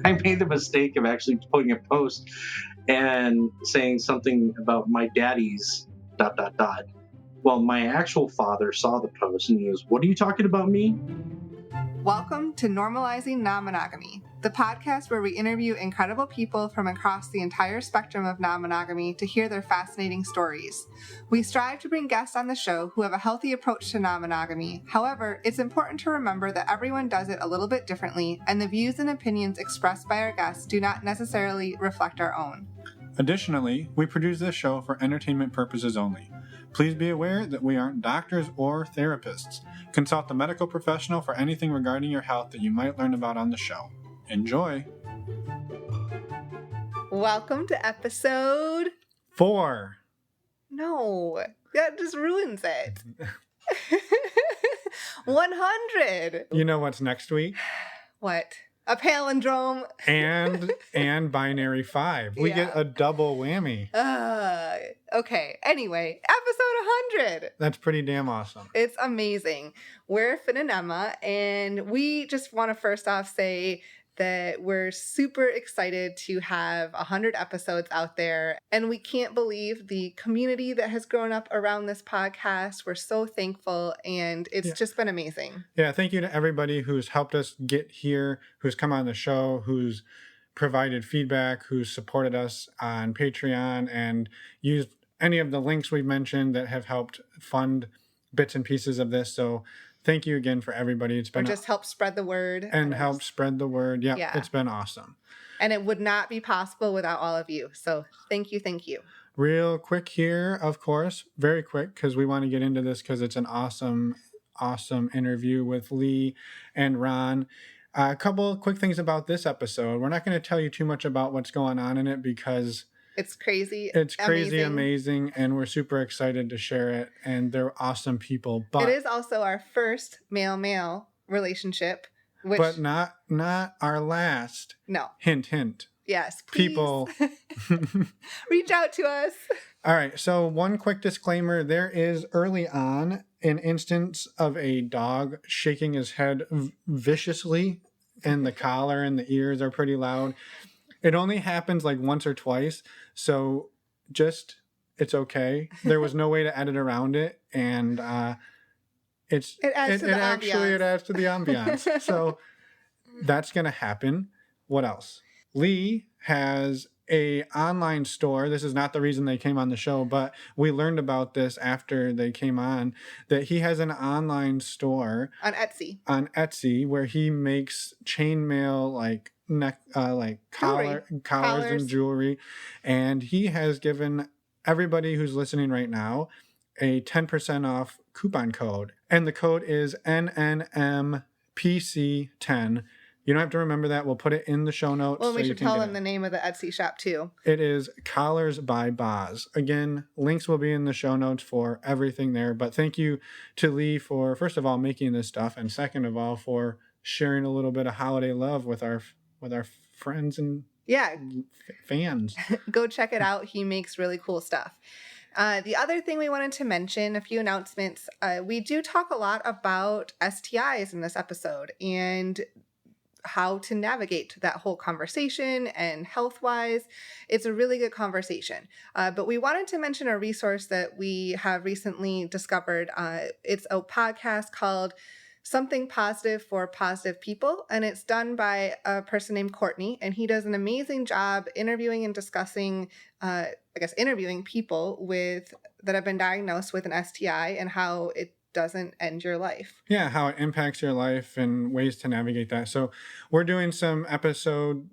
I made the mistake of actually putting a post and saying something about my daddy's ... Well, my actual father saw the post and he goes, "What are you talking about me?" Welcome to Normalizing Non-Monogamy, the podcast where we interview incredible people from across the entire spectrum of non-monogamy to hear their fascinating stories. We strive to bring guests on the show who have a healthy approach to non-monogamy. However, it's important to remember that everyone does it a little bit differently, and the views and opinions expressed by our guests do not necessarily reflect our own. Additionally, we produce this show for entertainment purposes only. Please be aware that we aren't doctors or therapists. Consult a medical professional for anything regarding your health that you might learn about on the show. Enjoy! Welcome to episode... 4. No, that just ruins it. 100! You know what's next week? What? A palindrome. And binary 5. We get a double whammy. Okay. Anyway, episode 100. That's pretty damn awesome. It's amazing. We're Finn and Emma, and we just want to first off say that we're super excited to have 100 episodes out there, and we can't believe the community that has grown up around this podcast. We're so thankful, and it's just been amazing. Yeah, thank you to everybody who's helped us get here, who's come on the show, who's provided feedback, who's supported us on Patreon, and used any of the links we've mentioned that have helped fund bits and pieces of this. So thank you again for everybody. It's been just help spread the word. And help spread the word. Yeah, it's been awesome. And it would not be possible without all of you. So thank you. Real quick here, of course, very quick, because we want to get into this because it's an awesome interview with Lee and Ron. A couple of quick things about this episode. We're not going to tell you too much about what's going on in it because... It's crazy. It's crazy, amazing, and we're super excited to share it, and they're awesome people. But it is also our first male-male relationship. But not our last. No. Hint. Yes, please. People. Reach out to us. All right, so one quick disclaimer. There is early on an instance of a dog shaking his head viciously, and the collar and the ears are pretty loud. It only happens like once or twice, so it's okay. There was no way to edit around it, and it adds to the ambiance. So that's gonna happen. What else? Lee has a online store. This is not the reason they came on the show, but we learned about this after they came on, that he has an online store on Etsy where he makes chainmail like collars and jewelry, and he has given everybody who's listening right now a 10% off coupon code, and the code is NNMPC10. You don't have to remember that. We'll put it in the show notes. Well, we should tell them the name of the Etsy shop too. It is Collars by Boz. Again, links will be in the show notes for everything there. But thank you to Lee for, first of all, making this stuff, and second of all, for sharing a little bit of holiday love with our friends and fans. Go check it out. He makes really cool stuff. The other thing we wanted to mention, a few announcements. We do talk a lot about STIs in this episode and how to navigate that whole conversation and health-wise. It's a really good conversation. But we wanted to mention a resource that we have recently discovered. It's a podcast called Something Positive for Positive People, and it's done by a person named Courtney, and he does an amazing job interviewing and discussing, interviewing people that have been diagnosed with an STI and how it doesn't end your life. Yeah, how it impacts your life and ways to navigate that. So we're doing some episode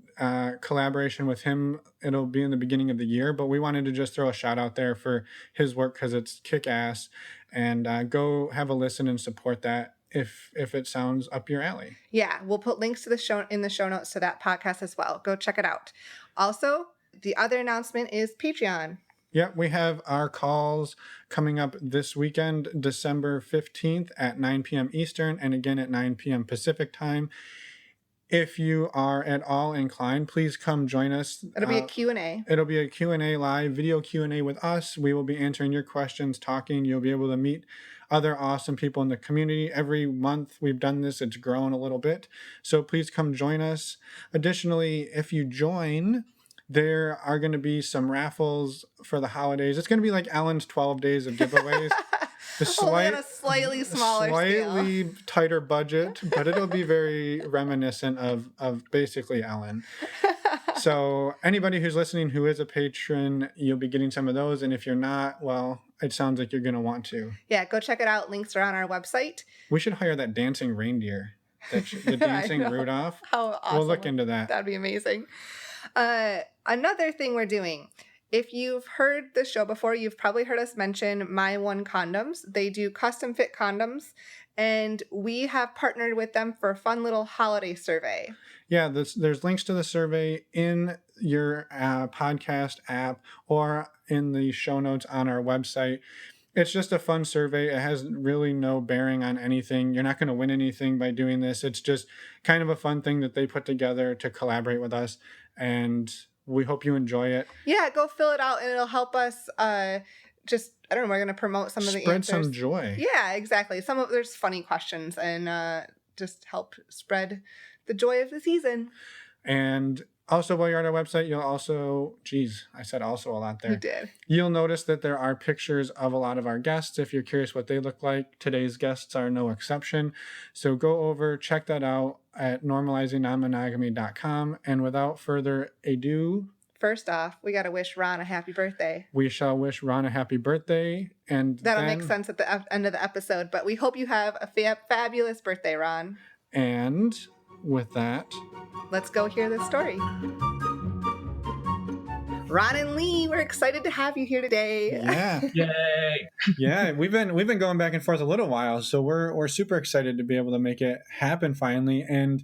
collaboration with him. It'll be in the beginning of the year, but we wanted to just throw a shout out there for his work because it's kick-ass, and go have a listen and support that if it sounds up your alley. Yeah, we'll put links to the show in the show notes to that podcast as well. Go check it out. Also, the other announcement is Patreon. Yeah, we have our calls coming up this weekend, December 15th at 9 p.m. Eastern, and again at 9 p.m. Pacific time. If you are at all inclined, please come join us. It'll be a Q&A. It'll be a Q&A live, video Q&A with us. We will be answering your questions, talking. You'll be able to meet other awesome people in the community. Every month we've done this, it's grown a little bit. So please come join us. Additionally, if you join, there are going to be some raffles for the holidays. It's going to be like Ellen's 12 days of giveaways. Only on a slightly smaller slightly scale. tighter budget, but it'll be very reminiscent of basically Ellen. So anybody who's listening who is a patron, you'll be getting some of those. And if you're not, well, it sounds like you're going to want to. Yeah, go check it out. Links are on our website. We should hire that dancing reindeer, the dancing Rudolph. How awesome. We'll look into that. That'd be amazing. Another thing we're doing. If you've heard the show before, you've probably heard us mention My One Condoms. They do custom fit condoms, and we have partnered with them for a fun little holiday survey. Yeah, there's links to the survey in your podcast app or in the show notes on our website. It's just a fun survey. It has really no bearing on anything. You're not going to win anything by doing this. It's just kind of a fun thing that they put together to collaborate with us, and we hope you enjoy it. Yeah, go fill it out, and it'll help us we're going to promote some of the answers. Spread some joy. Yeah, exactly. There's funny questions, and just help spread the joy of the season. And also, while you're on our website, you'll also, I said also a lot there. You did. You'll notice that there are pictures of a lot of our guests. If you're curious what they look like, today's guests are no exception. So go over, check that out at normalizingnonmonogamy.com. And without further ado, first off, we got to wish Ron a happy birthday. We shall wish Ron a happy birthday. And that'll make sense at the end of the episode, but we hope you have a fabulous birthday, Ron. And with that, let's go hear this story. Ron and Lee, we're excited to have you here today. Yeah. Yay. Yeah, we've been going back and forth a little while, so we're super excited to be able to make it happen finally, and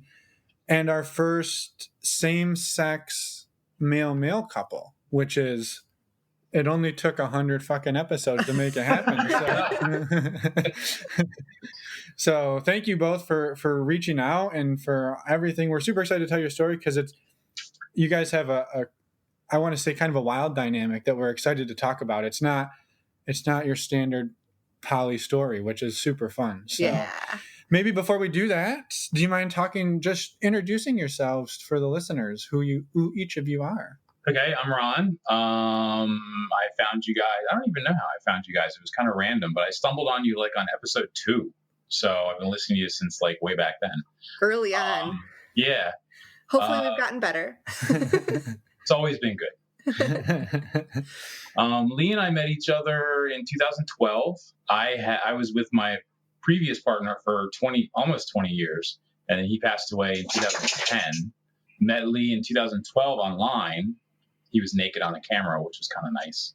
our first same-sex male couple, which is, it only took 100 fucking episodes to make it happen. So thank you both for reaching out and for everything. We're super excited to tell your story because you guys have I want to say kind of a wild dynamic that we're excited to talk about. It's not your standard poly story, which is super fun. So yeah. Maybe before we do that, do you mind just introducing yourselves for the listeners, who each of you are? Okay, I'm Ron. I found you guys. I don't even know how I found you guys. It was kind of random, but I stumbled on you like on episode 2. So I've been listening to you since like way back then. Early on. Yeah. Hopefully we've gotten better. It's always been good. Lee and I met each other in 2012. I was with my previous partner for almost 20 years, and then he passed away in 2010. Met Lee in 2012 online. He was naked on the camera, which was kind of nice.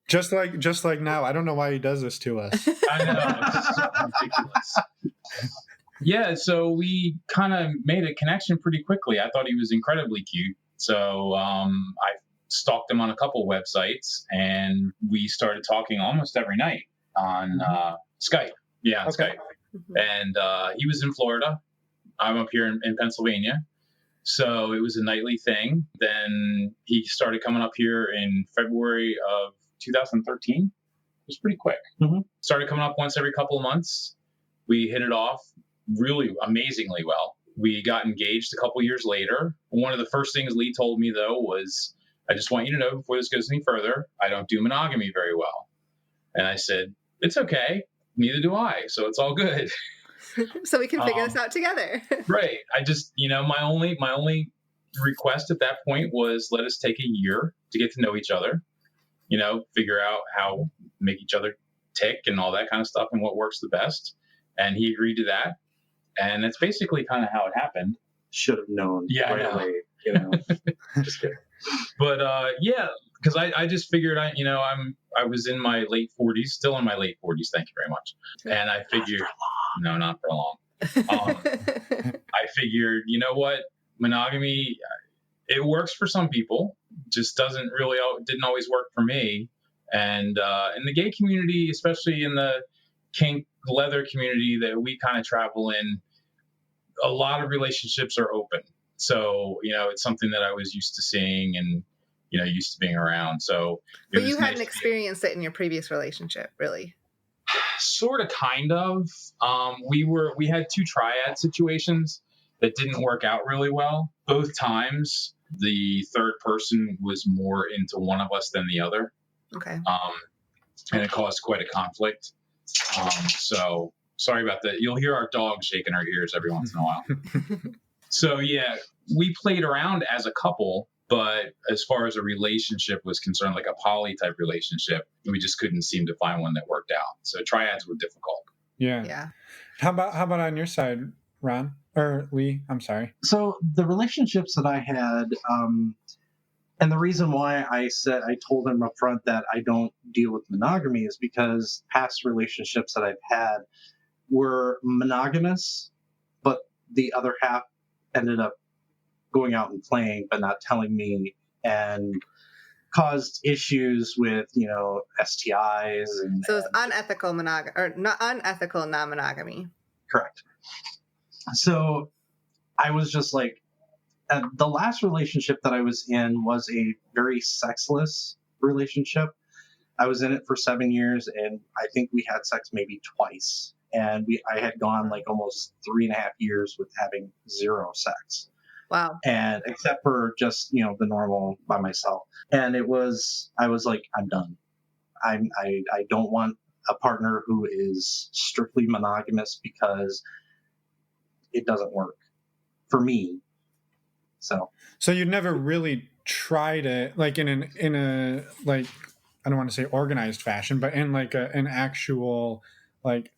Just like now. I don't know why he does this to us. I know, it's so ridiculous. Yeah, so we kind of made a connection pretty quickly. I thought he was incredibly cute. So I stalked him on a couple websites, and we started talking almost every night on Skype. Yeah, on Skype. And he was in Florida. I'm up here in Pennsylvania. So it was a nightly thing. Then he started coming up here in February of 2013. It was pretty quick. Mm-hmm. Started coming up once every couple of months. We hit it off really amazingly well. We got engaged a couple years later. One of the first things Lee told me, though, was, I just want you to know before this goes any further, I don't do monogamy very well. And I said, it's okay. Neither do I. So it's all good. So we can figure this out together. Right. I just, my only request at that point was let us take a year to get to know each other, figure out how make each other tick and all that kind of stuff and what works the best. And he agreed to that. And that's basically kind of how it happened. Should have known right away, Just kidding. But because I just figured I was in my late 40s, still in my late 40s. Thank you very much. And I figured, no, not for long. I figured, what, monogamy, it works for some people, just didn't always work for me. And in the gay community, especially in the kink leather community that we kind of travel in, a lot of relationships are open. So, it's something that I was used to seeing, and used to being around. So but you hadn't experienced it in your previous relationship, really. Sort of, kind of. We had 2 triad situations that didn't work out really well. Both times, the third person was more into one of us than the other. Okay. And it caused quite a conflict. So sorry about that. You'll hear our dog shaking her ears every once in a while. So yeah, we played around as a couple, but as far as a relationship was concerned, like a poly type relationship, we just couldn't seem to find one that worked out. So triads were difficult. Yeah. How about on your side, Ron or Lee? I'm sorry. So the relationships that I had, and the reason why I told him up front that I don't deal with monogamy is because past relationships that I've had were monogamous, but the other half ended up going out and playing, but not telling me, and caused issues with, STIs. And so it's unethical unethical non-monogamy. Correct. So I was just like, the last relationship that I was in was a very sexless relationship. I was in it for 7 years, and I think we had sex maybe twice. And I had gone like almost 3.5 years with having 0 sex. Wow. And except for just, the normal by myself. And I was like, I'm done. I don't want a partner who is strictly monogamous because it doesn't work for me. So you'd never really tried it like in a like, I don't want to say organized fashion, but in like an actual like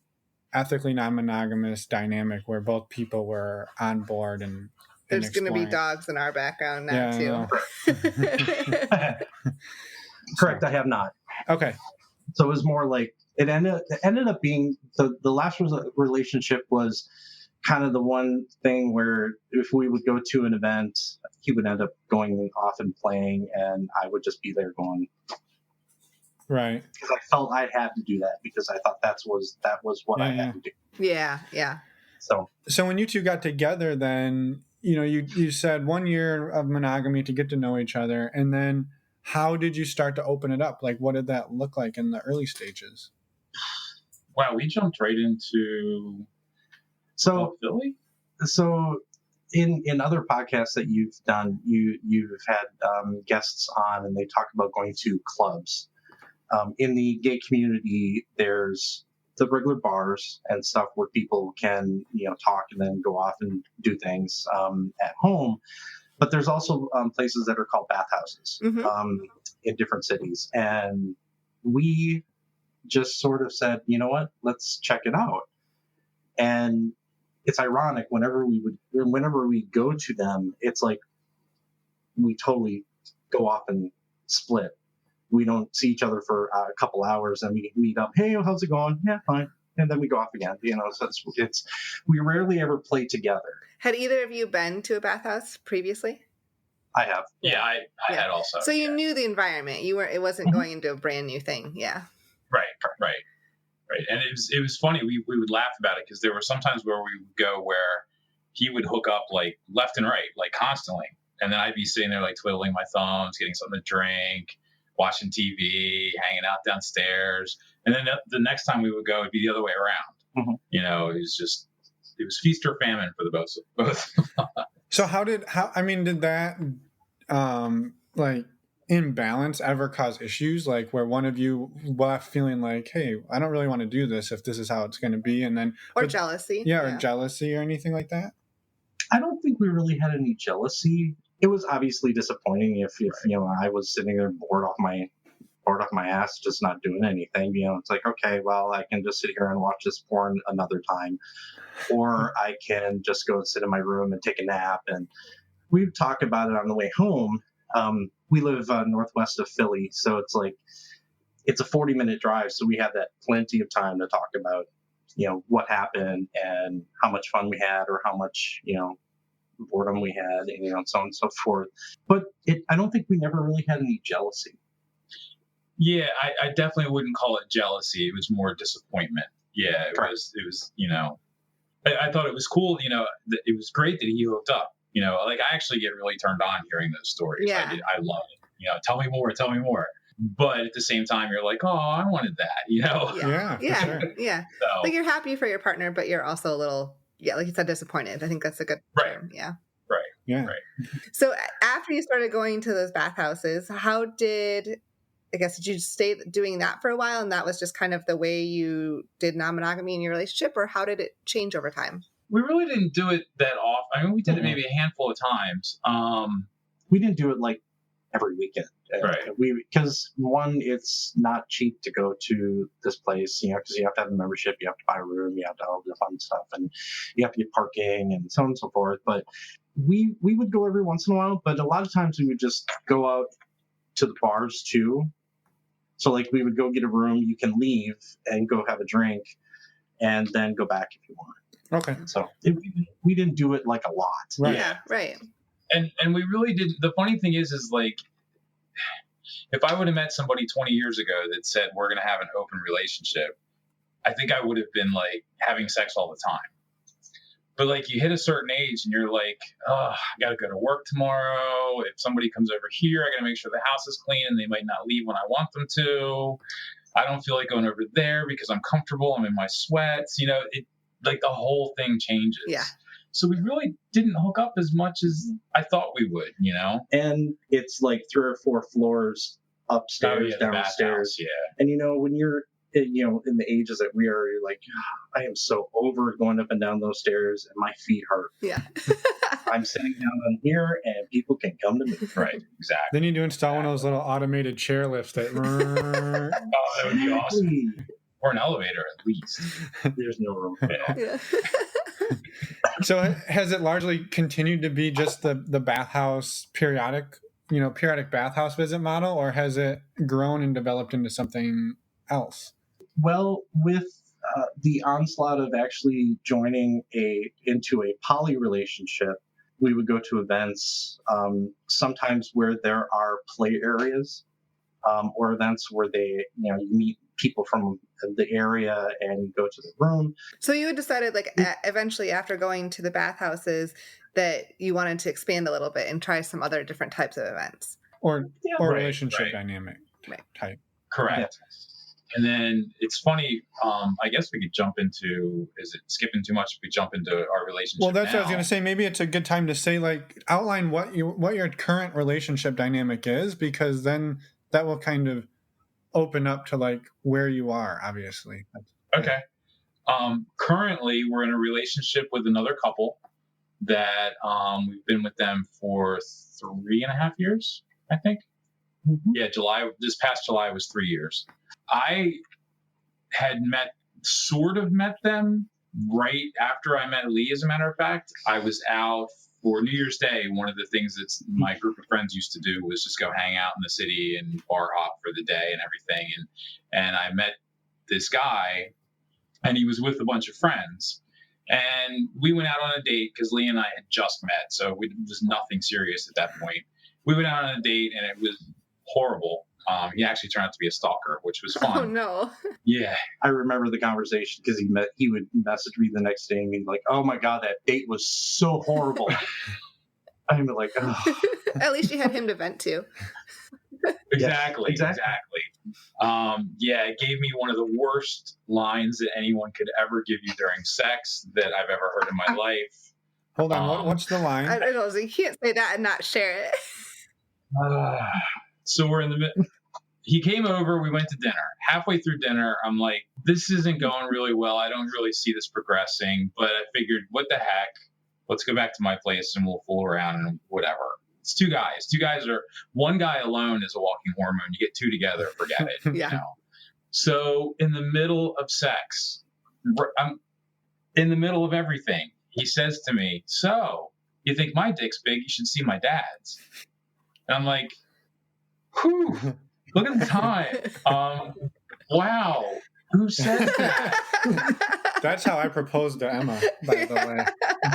ethically non-monogamous dynamic where both people were on board and there's going to be dogs in our background now too. Correct. I have not. Okay. So it was more like it ended up being the last relationship was kind of the one thing where if we would go to an event, he would end up going off and playing, and I would just be there going. Right. Because I felt I had to do that because I thought that was what I had to do. Yeah. Yeah. So when you two got together, then, you said 1 year of monogamy to get to know each other. And then how did you start to open it up? Like, what did that look like in the early stages? Wow. We jumped right into Philly. So in other podcasts that you've done, you've had guests on, and they talk about going to clubs. In the gay community, there's the regular bars and stuff where people can, talk and then go off and do things at home. But there's also places that are called bathhouses in different cities. And we just sort of said, you know what, let's check it out. And it's ironic, whenever we go to them, it's like we totally go off and split. We don't see each other for a couple hours, and we meet up. Hey, how's it going? Yeah, fine. And then we go off again. So it's we rarely ever play together. Had either of you been to a bathhouse previously? I have. Yeah, I had also. So you knew the environment. It wasn't going into a brand new thing. Yeah. Right. And it was funny. We would laugh about it because there were some times where we would go where he would hook up like left and right, like constantly, and then I'd be sitting there like twiddling my thumbs, getting something to drink, watching TV, hanging out downstairs. And then the next time we would go, it'd be the other way around. Mm-hmm. It was feast or famine for the both. So did that like imbalance ever cause issues? Like where one of you left feeling like, hey, I don't really want to do this if this is how it's going to be. And then, jealousy. Yeah. Or jealousy or anything like that. I don't think we really had any jealousy. It was obviously disappointing if I was sitting there bored off my ass, just not doing anything. It's like, okay, well, I can just sit here and watch this porn another time, or I can just go and sit in my room and take a nap. And we talk about it on the way home. We live northwest of Philly, so it's like it's a 40-minute drive, so we had that plenty of time to talk about what happened and how much fun we had, or how much boredom we had, and so on and so forth. But I don't think we never really had any jealousy. Yeah, I definitely wouldn't call it jealousy. It was more disappointment. Yeah, it was I thought it was cool. It was great that he hooked up. Like I actually get really turned on hearing those stories. Yeah. I love it. tell me more, tell me more. But at the same time, you're like, oh, I wanted that, Yeah, for sure. Yeah. So, Like you're happy for your partner, but you're also a little, like you said, disappointed. I think that's a good term. Yeah. right. Yeah. Right. So after you started going to those bathhouses, did you stay doing that for a while, and that was just kind of the way you did non-monogamy in your relationship, or how did it change over time? We really didn't do it that often. I mean, we did it maybe a handful of times. We didn't do it like every weekend. Right. Because one, it's not cheap to go to this place, because you have to have a membership, you have to buy a room, you have to have all the fun stuff, and you have to get parking and so on and so forth. But we would go every once in a while, but a lot of times we would just go out to the bars too. So like we would go get a room, you can leave and go have a drink and then go back if you want. Okay. So we didn't do it like a lot. Right. Yeah, right. And we really did. The funny thing is like, if I would have met somebody 20 years ago that said we're going to have an open relationship, I think I would have been like having sex all the time. But like you hit a certain age and you're like, oh, I got to go to work tomorrow. If somebody comes over here, I got to make sure the house is clean and they might not leave when I want them to. I don't feel like going over there because I'm comfortable. I'm in my sweats. Like the whole thing changes. Yeah. So we really didn't hook up as much as I thought we would, And it's like 3 or 4 floors upstairs, the downstairs. bathhouse, yeah. And when you're in the ages that we are, you're like, I am so over going up and down those stairs and my feet hurt. Yeah. I'm sitting down on here and people can come to me. Right, exactly. Then you need to install one of those little automated chair lifts that. Oh, that would be awesome. Or an elevator, at least. There's no room for that. Yeah. So has it largely continued to be just the bathhouse periodic bathhouse visit model, or has it grown and developed into something else? Well, with the onslaught of actually joining into a poly relationship, we would go to events, sometimes where there are play areas, or events where you meet people from the area and go to the room. So you had decided, like, eventually after going to the bathhouses, that you wanted to expand a little bit and try some other different types of events. Or right, relationship dynamic type. Correct. Yeah. And then it's funny, I guess we could jump into, is it skipping too much if we jump into our relationship? Well, that's now? what I was going to say. Maybe it's a good time to say, like, outline what your current relationship dynamic is, because then that will kind of open up to like where you are, obviously. Okay. Currently we're in a relationship with another couple that we've been with them for 3.5 years, I think. Mm-hmm. Yeah, this past July was 3 years. I had sort of met them right after I met Lee, as a matter of fact. I was out for New Year's Day. One of the things that my group of friends used to do was just go hang out in the city and bar hop for the day and everything. And I met this guy, and he was with a bunch of friends. And we went out on a date because Lee and I had just met. So it was nothing serious at that point. We went out on a date, and it was horrible. He actually turned out to be a stalker, which was fun. Oh, no. Yeah. I remember the conversation because he would message me the next day and be like, oh my God, that date was so horrible. I'm like, oh. At least you had him to vent to. Exactly. Yeah, it gave me one of the worst lines that anyone could ever give you during sex that I've ever heard in my life. Hold on, what's the line? I don't know, so you can't say that and not share it. So we're in the middle. He came over, we went to dinner. Halfway through dinner, I'm like, this isn't going really well. I don't really see this progressing, but I figured, what the heck? Let's go back to my place and we'll fool around and whatever. It's 2 guys. 2 guys one guy alone is a walking hormone. You get 2 together, forget it. Yeah. So in the middle of sex, I'm in the middle of everything. He says to me, so you think my dick's big? You should see my dad's. And I'm like, whew, look at the time. Wow. Who said that? That's how I proposed to Emma, by the way.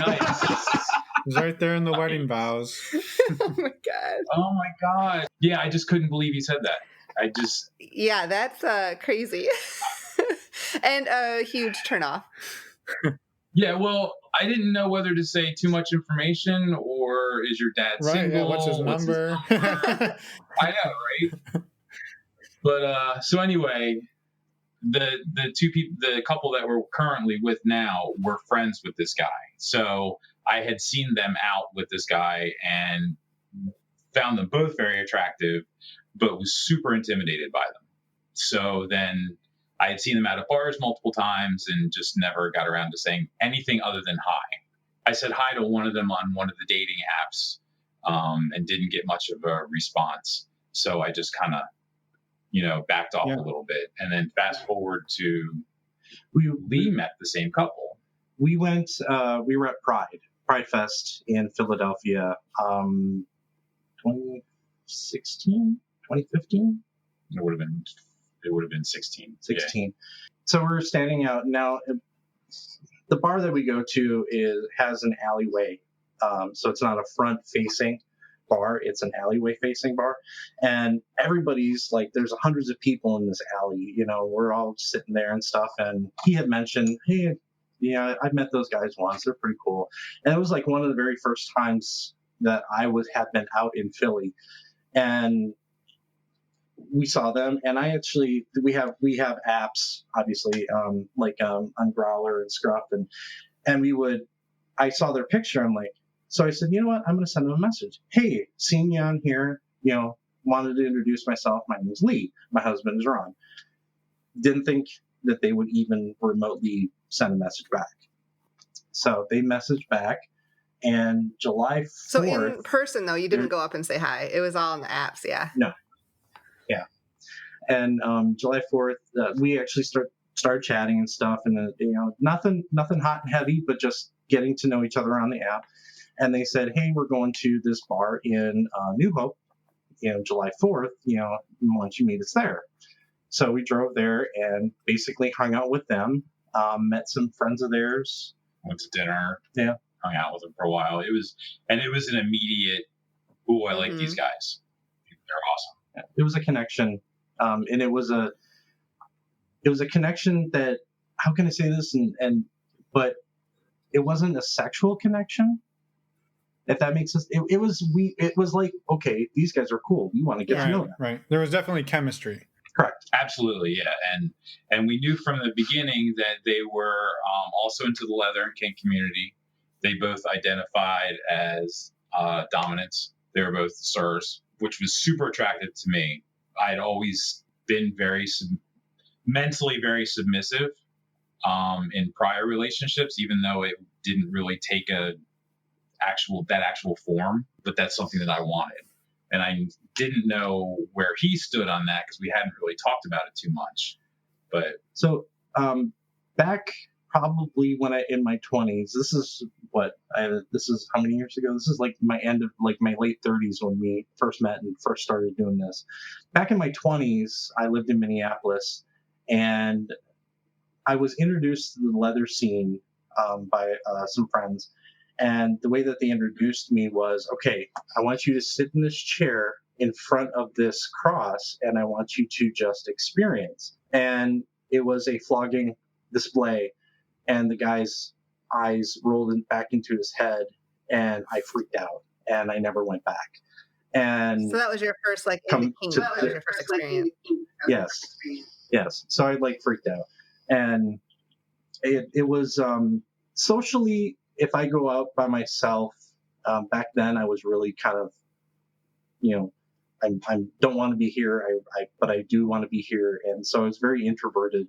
Nice. It was right there in the wedding vows. Oh my God. Oh my God. Yeah, I just couldn't believe he said that. Yeah, that's crazy. And a huge turnoff. Yeah, well, I didn't know whether to say too much information or or is your dad Right. single? Yeah. What's his number? I know, right? But so anyway, the couple that we're currently with now were friends with this guy. So I had seen them out with this guy and found them both very attractive, but was super intimidated by them. So then I had seen them out at bars multiple times and just never got around to saying anything other than hi. I said hi to one of them on one of the dating apps, and didn't get much of a response. So I just kind of, backed off a little bit. And then fast forward to Lee met the same couple. We were at Pride Fest in Philadelphia, 2016, 2015. It would have been 16. 16. Yeah. So we're standing out now. The bar that we go to has an alleyway, so it's not a front-facing bar; it's an alleyway-facing bar, and everybody's like, there's hundreds of people in this alley. We're all sitting there and stuff. And he had mentioned, hey, yeah, I've met those guys once. They're pretty cool. And it was like one of the very first times that I had been out in Philly, and we saw them. And we have apps, obviously, like on Growler and Scruff, and I saw their picture. I'm like, so I said, you know what? I'm going to send them a message. Hey, seeing you on here, wanted to introduce myself. My name is Lee. My husband is Ron. Didn't think that they would even remotely send a message back. So they messaged back, and July 4th. So in person, though, you didn't go up and say hi. It was all in the apps, yeah. No. Yeah. And July 4th, we actually started chatting and stuff, and nothing hot and heavy, but just getting to know each other on the app. And they said, hey, we're going to this bar in New Hope, July 4th, why don't you meet us there? So we drove there and basically hung out with them, met some friends of theirs. Went to dinner. Yeah. Hung out with them for a while. It was an immediate, ooh, I like these guys. They're awesome. Yeah. It was a connection. And it was a connection that, how can I say this? But it wasn't a sexual connection. If that makes sense. It was like, okay, these guys are cool. We want to get to know them. Right. There was definitely chemistry. Correct. Absolutely, yeah. And we knew from the beginning that they were also into the leather and kink community. They both identified as dominants. They were both sirs, which was super attractive to me. I'd always been mentally very submissive in prior relationships, even though it didn't really take that actual form. But that's something that I wanted. And I didn't know where he stood on that because we hadn't really talked about it too much. But so back probably in my 20s, this is how many years ago? This is like my end of like my late 30s when we first met and first started doing this. Back in my 20s, I lived in Minneapolis, and I was introduced to the leather scene by some friends. And the way that they introduced me was, okay, I want you to sit in this chair in front of this cross, and I want you to just experience. And it was a flogging display, and the guy's eyes rolled back into his head, and I freaked out, and I never went back. And so that was your first that was your first experience. Yes. So I freaked out, and it was socially. If I go out by myself, back then I was really kind of, I don't want to be here, but I do want to be here, and so I was very introverted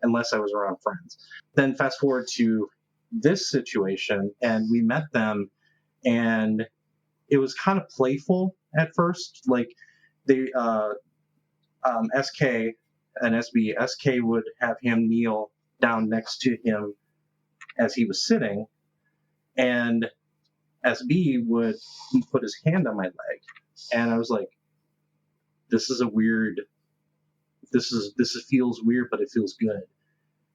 unless I was around friends. Then fast forward to this situation, and we met them, and it was kind of playful at first. Like they, SK and SB, SK would have him kneel down next to him as he was sitting. And SB he put his hand on my leg, and I was like, this feels weird, but it feels good.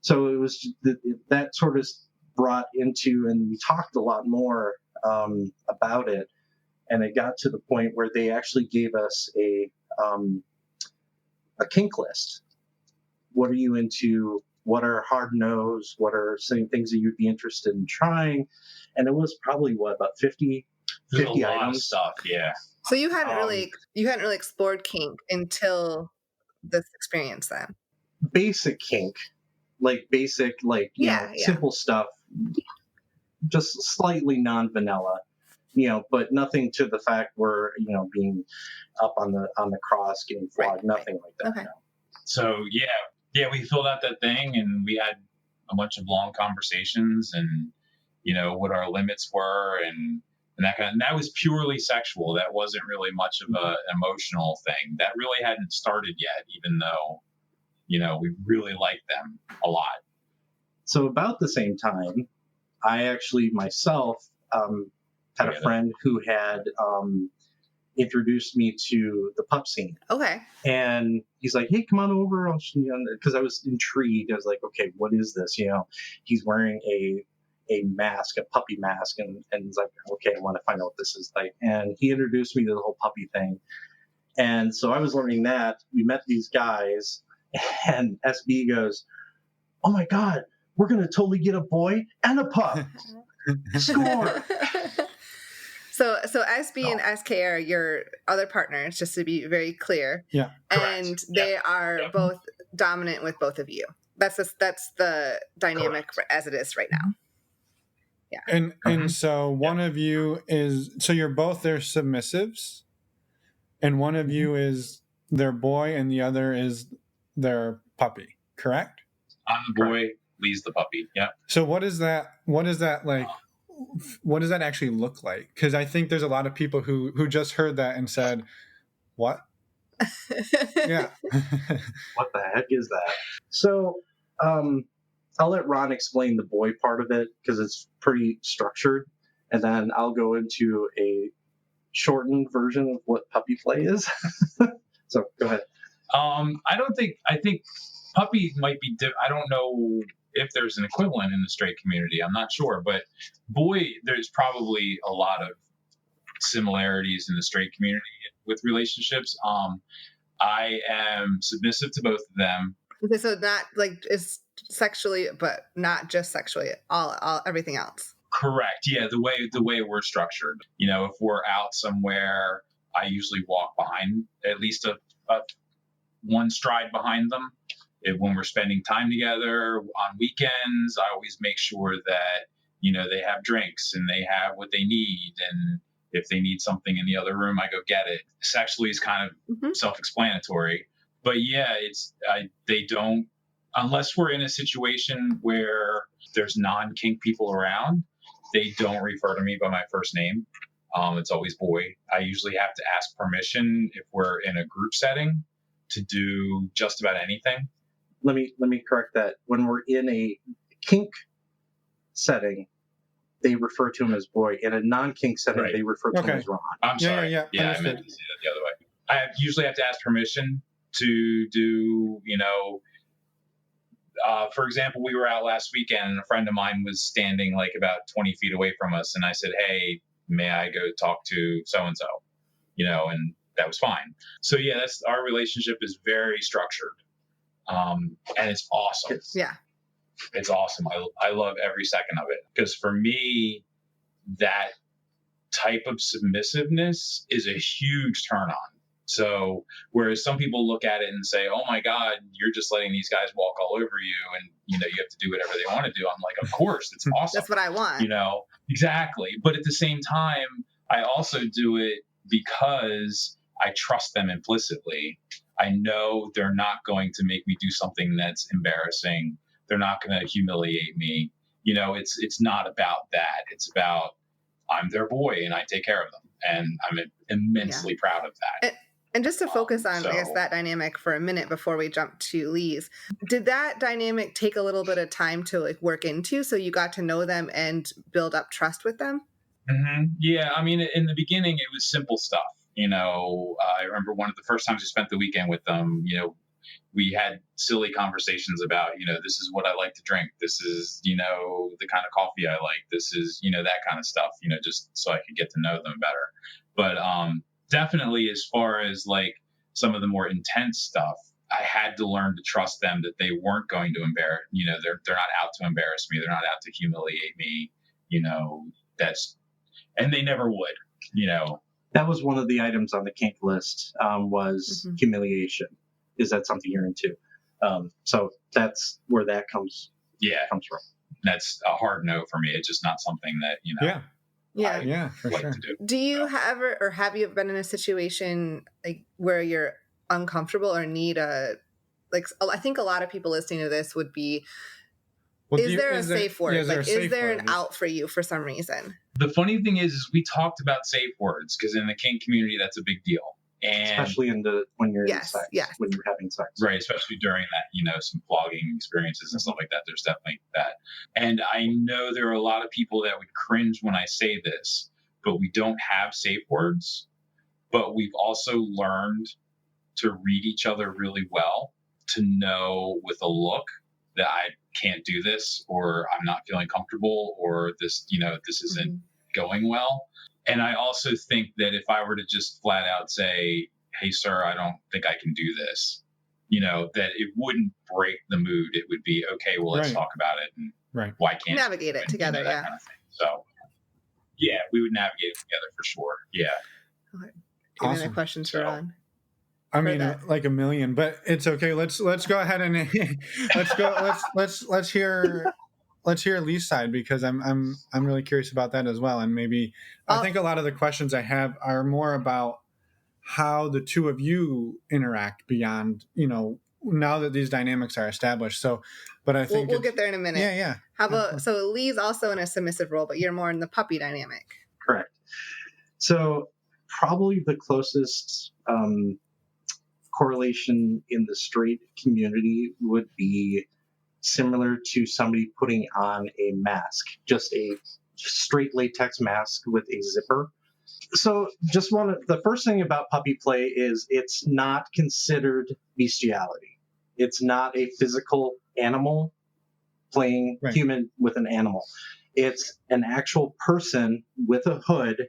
So it was that sort of brought into, and we talked a lot more about it, and it got to the point where they actually gave us a kink list. What are you into? What are hard no's? What are some things that you'd be interested in trying? And it was probably about 50 There's a 50 lot of items. stuff. Yeah. So you hadn't really explored kink until this experience then. Basic kink, like basic, like, simple stuff, just slightly non-vanilla, but nothing to the fact where, being up on the cross, getting flogged, nothing like that. Okay. No. So we filled out that thing and we had a bunch of long conversations and, what our limits were and that kind of, and that was purely sexual. That wasn't really much of an emotional thing. That really hadn't started yet, even though, we really liked them a lot. So about the same time, I actually myself had a friend who had introduced me to the pup scene. Okay. And he's like, "Hey, come on over." Because I was intrigued. I was like, "Okay, what is this?" He's wearing a mask, a puppy mask, and he's like, "Okay, I want to find out what this is like." And he introduced me to the whole puppy thing. And so I was learning that. We met these guys, and SB goes, "Oh my God, we're going to totally get a boy and a pup." Score. So SB and SK are your other partners, just to be very clear. Yeah. And they are both dominant with both of you. That's the dynamic as it is right now. Yeah. And so one of you is, so you're both their submissives, and one of you is their boy and the other is their puppy, correct? I'm the boy, Lee's the puppy. Yeah. So what is that like? What does that actually look like? Because I think there's a lot of people who just heard that and said, "What?" Yeah. What the heck is that? So I'll let Ron explain the boy part of it because it's pretty structured, and then I'll go into a shortened version of what puppy play is. So go ahead. I think puppy might be I don't know if there's an equivalent in the straight community. I'm not sure, but boy, there's probably a lot of similarities in the straight community with relationships. I am submissive to both of them. Okay, so not like is sexually, but not just sexually, all everything else. Correct. Yeah, the way we're structured. If we're out somewhere, I usually walk behind at least a one stride behind them. When we're spending time together on weekends, I always make sure that, they have drinks and they have what they need. And if they need something in the other room, I go get it. Sexually is kind of self-explanatory. But yeah, they don't, unless we're in a situation where there's non-kink people around, they don't refer to me by my first name. It's always boy. I usually have to ask permission if we're in a group setting to do just about anything. Let me correct that. When we're in a kink setting, they refer to him as boy. In a non-kink setting, they refer to him as Ron. I'm sorry. Yeah, I meant to say that the other way. I usually have to ask permission to do, for example, we were out last weekend and a friend of mine was standing like about 20 feet away from us. And I said, "Hey, may I go talk to so-and-so?" And that was fine. So yeah, our relationship is very structured. And it's awesome. Yeah. It's awesome. I love every second of it because for me, that type of submissiveness is a huge turn on. So whereas some people look at it and say, "Oh my God, you're just letting these guys walk all over you and, you have to do whatever they want to do." I'm like, of course, it's awesome. That's what I want. Exactly. But at the same time, I also do it because I trust them implicitly. I know they're not going to make me do something that's embarrassing. They're not going to humiliate me. It's not about that. It's about I'm their boy and I take care of them. And I'm immensely proud of that. And just to focus on, I guess, that dynamic for a minute before we jump to Lee's, did that dynamic take a little bit of time to work into so you got to know them and build up trust with them? Mm-hmm. Yeah. I mean, in the beginning, it was simple stuff. I remember one of the first times we spent the weekend with them, we had silly conversations about, this is what I like to drink. This is, the kind of coffee I like. This is, that kind of stuff, just so I could get to know them better. But definitely as far as some of the more intense stuff, I had to learn to trust them that they weren't going to embarrass, they're not out to embarrass me. They're not out to humiliate me. And they never would. That was one of the items on the kink list, was humiliation. Is that something you're into? So that's where that comes from. That's a hard no for me. It's just not something that, Yeah, for like sure. to do. Do you have you been in a situation like where you're uncomfortable or need I think a lot of people listening to this would be, is there a safe word? Is there an out for you for some reason? The funny thing is we talked about safe words because in the kink community, that's a big deal. And especially when you're in sex, when you're having sex. Right, especially during that, some flogging experiences and stuff like that. There's definitely that. And I know there are a lot of people that would cringe when I say this, but we don't have safe words. But we've also learned to read each other really well, to know with a look that I can't do this, or I'm not feeling comfortable, or this, this isn't going well. And I also think that if I were to just flat out say, hey, sir, I don't think I can do this, that it wouldn't break the mood. It would be, okay, well, let's talk about it. And why can't navigate it together? That kind of thing. So, yeah, we would navigate it together for sure. Yeah. Okay. Any other questions for Ron? I mean, like a million, but it's okay. Let's go ahead and let's hear Lee's side, because I'm really curious about that as well. And maybe I think a lot of the questions I have are more about how the two of you interact beyond, now that these dynamics are established. So, but I think we'll get there in a minute. Yeah. How about, so Lee's also in a submissive role, but you're more in the puppy dynamic. Correct. So probably the closest correlation in the straight community would be similar to somebody putting on a mask, just a straight latex mask with a zipper. So the first thing about puppy play is it's not considered bestiality. It's not a physical animal playing human with an animal. It's an actual person with a hood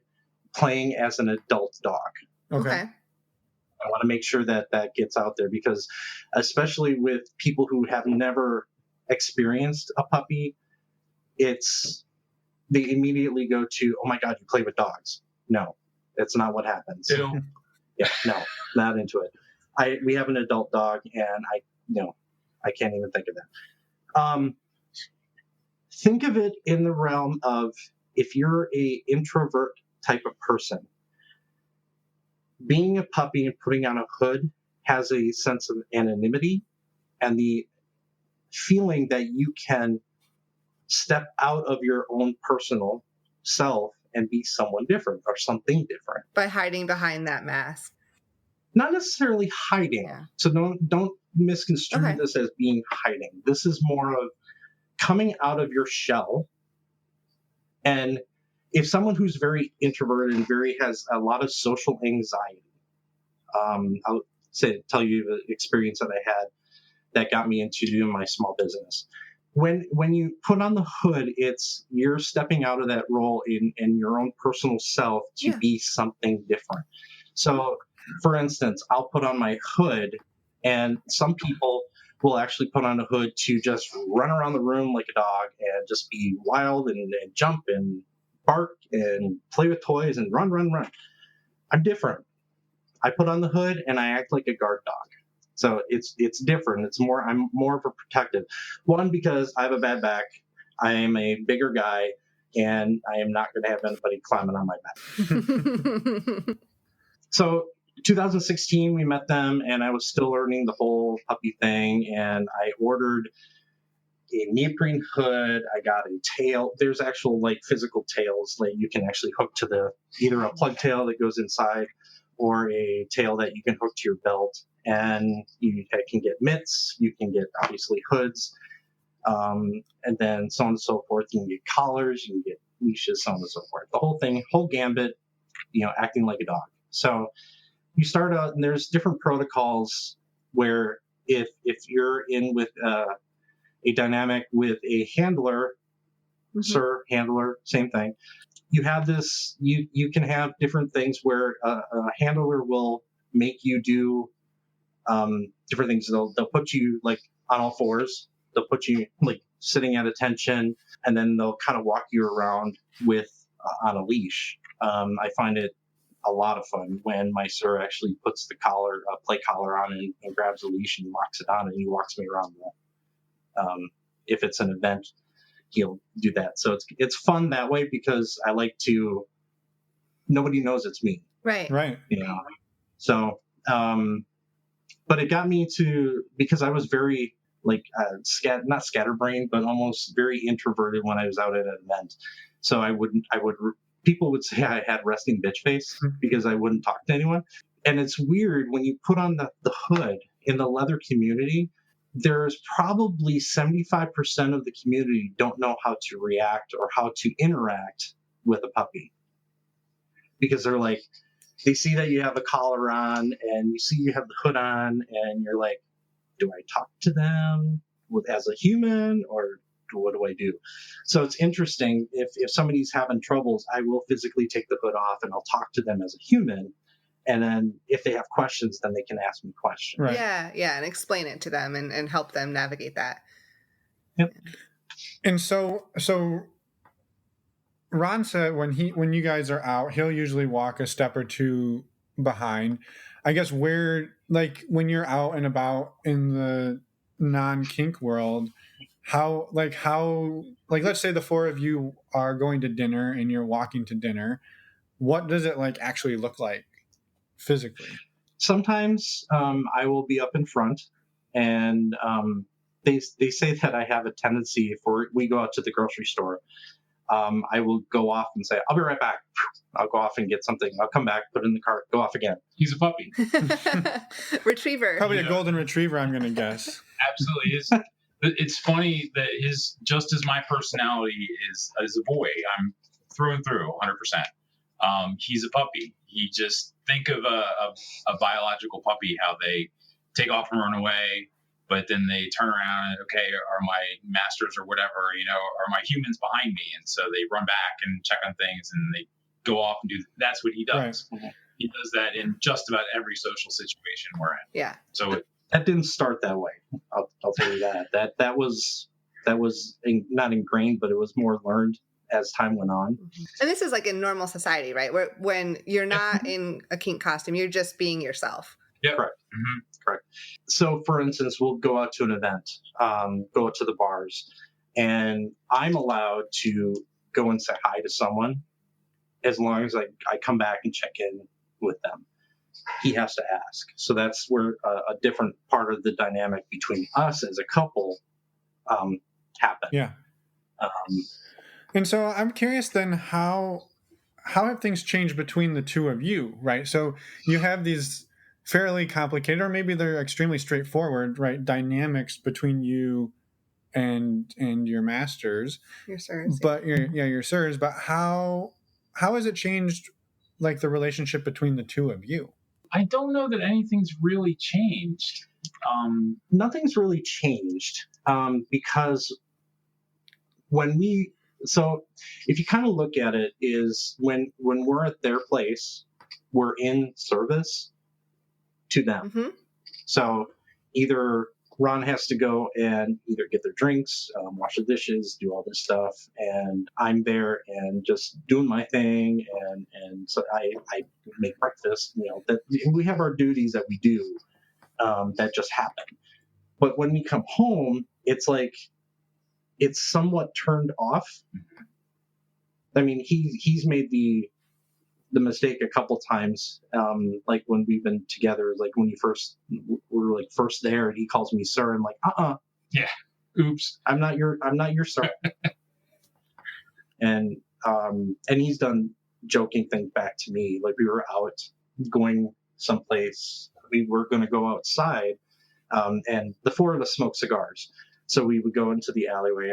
playing as an adult dog. Okay. I want to make sure that gets out there, because especially with people who have never experienced a puppy, they immediately go to, oh my God, you play with dogs. No, that's not what happens. Yeah, no, not into it. We have an adult dog, and I can't even think of that. Think of it in the realm of, if you're a introvert type of person, being a puppy and putting on a hood has a sense of anonymity and the feeling that you can step out of your own personal self and be someone different or something different by hiding behind that mask. Not necessarily hiding. Yeah. So don't misconstrue this as being hiding. This is more of coming out of your shell. And if someone who's very introverted and has a lot of social anxiety, I'll tell you the experience that I had that got me into doing my small business. When you put on the hood, you're stepping out of that role in your own personal self to be something different. So, for instance, I'll put on my hood, and some people will actually put on a hood to just run around the room like a dog and just be wild and jump and bark and play with toys and run. I'm different. I put on the hood and I act like a guard dog. So it's different. I'm more of a protective one, because I have a bad back. I am a bigger guy, and I am not going to have anybody climbing on my back. So 2016, we met them, and I was still learning the whole puppy thing, and I ordered a neoprene hood. I got a tail. There's actual physical tails you can actually hook to either a plug tail that goes inside or a tail that you can hook to your belt. And you can get mitts, you can get obviously hoods, and then so on and so forth. You can get collars, you can get leashes, so on and so forth. The whole thing, whole gambit, acting like a dog. So you start out, and there's different protocols where if you're in with a dynamic with a handler, sir, handler, same thing. You have this. You can have different things where a handler will make you do different things. They'll put you on all fours. They'll put you sitting at attention, and then they'll kind of walk you around on a leash. I find it a lot of fun when my sir actually puts the play collar on and grabs a leash and locks it on and he walks me around if it's an event, he'll do that. So it's fun that way because I like to. Nobody knows it's me. Right. You know. So, but it got me to because I was very like not scatterbrained, but almost very introverted when I was out at an event. So people would say I had resting bitch face because I wouldn't talk to anyone. And it's weird when you put on the hood in the leather community, there's probably 75% of the community don't know how to react or how to interact with a puppy. Because they're like, they see that you have a collar on and you see you have the hood on and you're like, do I talk to them as a human or what do I do? So it's interesting. If somebody's having troubles, I will physically take the hood off and I'll talk to them as a human. And then if they have questions, then they can ask me questions. Right. Yeah, and explain it to them and help them navigate that. Yep. And so Ron said when you guys are out, he'll usually walk a step or two behind. I guess where, like, when you're out and about in the non-kink world, how let's say the four of you are going to dinner and you're walking to dinner, what does it like actually look like physically? Sometimes I will be up in front and they say that I have a tendency we go out to the grocery store. I will go off and say, I'll be right back. I'll go off and get something. I'll come back, put it in the cart, go off again. He's a puppy. Retriever. Probably a golden retriever, I'm going to guess. Absolutely. It's funny that just as my personality is as a boy, I'm through and through 100%. He's a puppy. He just think of a biological puppy, how they take off and run away, but then they turn around and, okay, are my masters or whatever, are my humans behind me? And so they run back and check on things and they go off and do, that's what he does. Right. He does that in just about every social situation we're in. Yeah. So that didn't start that way. I'll tell you that. That was not ingrained, but it was more learned as time went on. And this is like in normal society, right? Where when you're not in a kink costume, you're just being yourself. Yeah. Correct. Mm-hmm. Correct. So, for instance, we'll go out to an event, go out to the bars, and I'm allowed to go and say hi to someone as long as I come back and check in with them. He has to ask. So that's where a different part of the dynamic between us as a couple happened. Yeah. And so I'm curious then how have things changed between the two of you, right? So you have these fairly complicated, or maybe they're extremely straightforward, right, dynamics between you and your masters. Your sirs. But your sirs. But how has it changed, like, the relationship between the two of you? I don't know that anything's really changed. Nothing's really changed because so if you kind of look at it, is when we're at their place, we're in service to them. Mm-hmm. So either Ron has to go and either get their drinks, wash the dishes, do all this stuff, and I'm there and just doing my thing, and so I make breakfast. That we have our duties that we do that just happen. But when we come home, it's like it's somewhat turned off. I mean, he's made the mistake a couple times, like when we've been together, like when we were like first there, and he calls me sir, and like, yeah, oops, I'm not your sir. and he's done joking things back to me, like we were out going someplace, we were going to go outside, and the four of us smoke cigars, so we would go into the alleyway,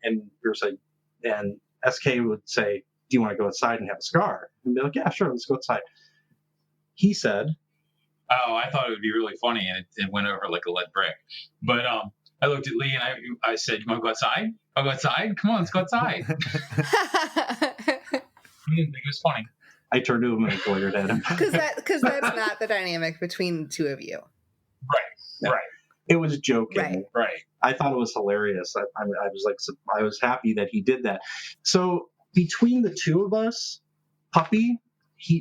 and we were saying, and SK would say, do you want to go outside and have a cigar? And be like, yeah, sure, let's go outside. He said, oh, I thought it would be really funny, and it went over like a lead brick. But I looked at Lee and I said, you want to go outside? I'll go outside? Come on, let's go outside. He didn't think it was funny. I turned to him and I glared at him. Because that's not the dynamic between the two of you. Right. It was joking. Right. I thought it was hilarious. I was happy that he did that. So between the two of us, puppy,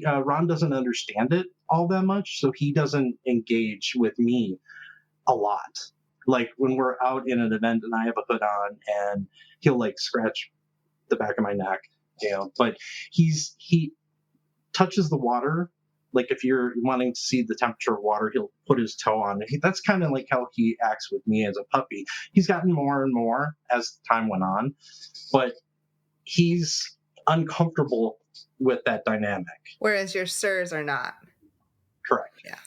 Ron doesn't understand it all that much, so he doesn't engage with me a lot. Like when we're out in an event and I have a hood on, and he'll like scratch the back of my neck, but he touches the water. Like if you're wanting to see the temperature of water, he'll put his toe on it. That's kind of like how he acts with me as a puppy. He's gotten more and more as time went on, but he's uncomfortable with that dynamic. Whereas your sirs are not. Correct. Yeah.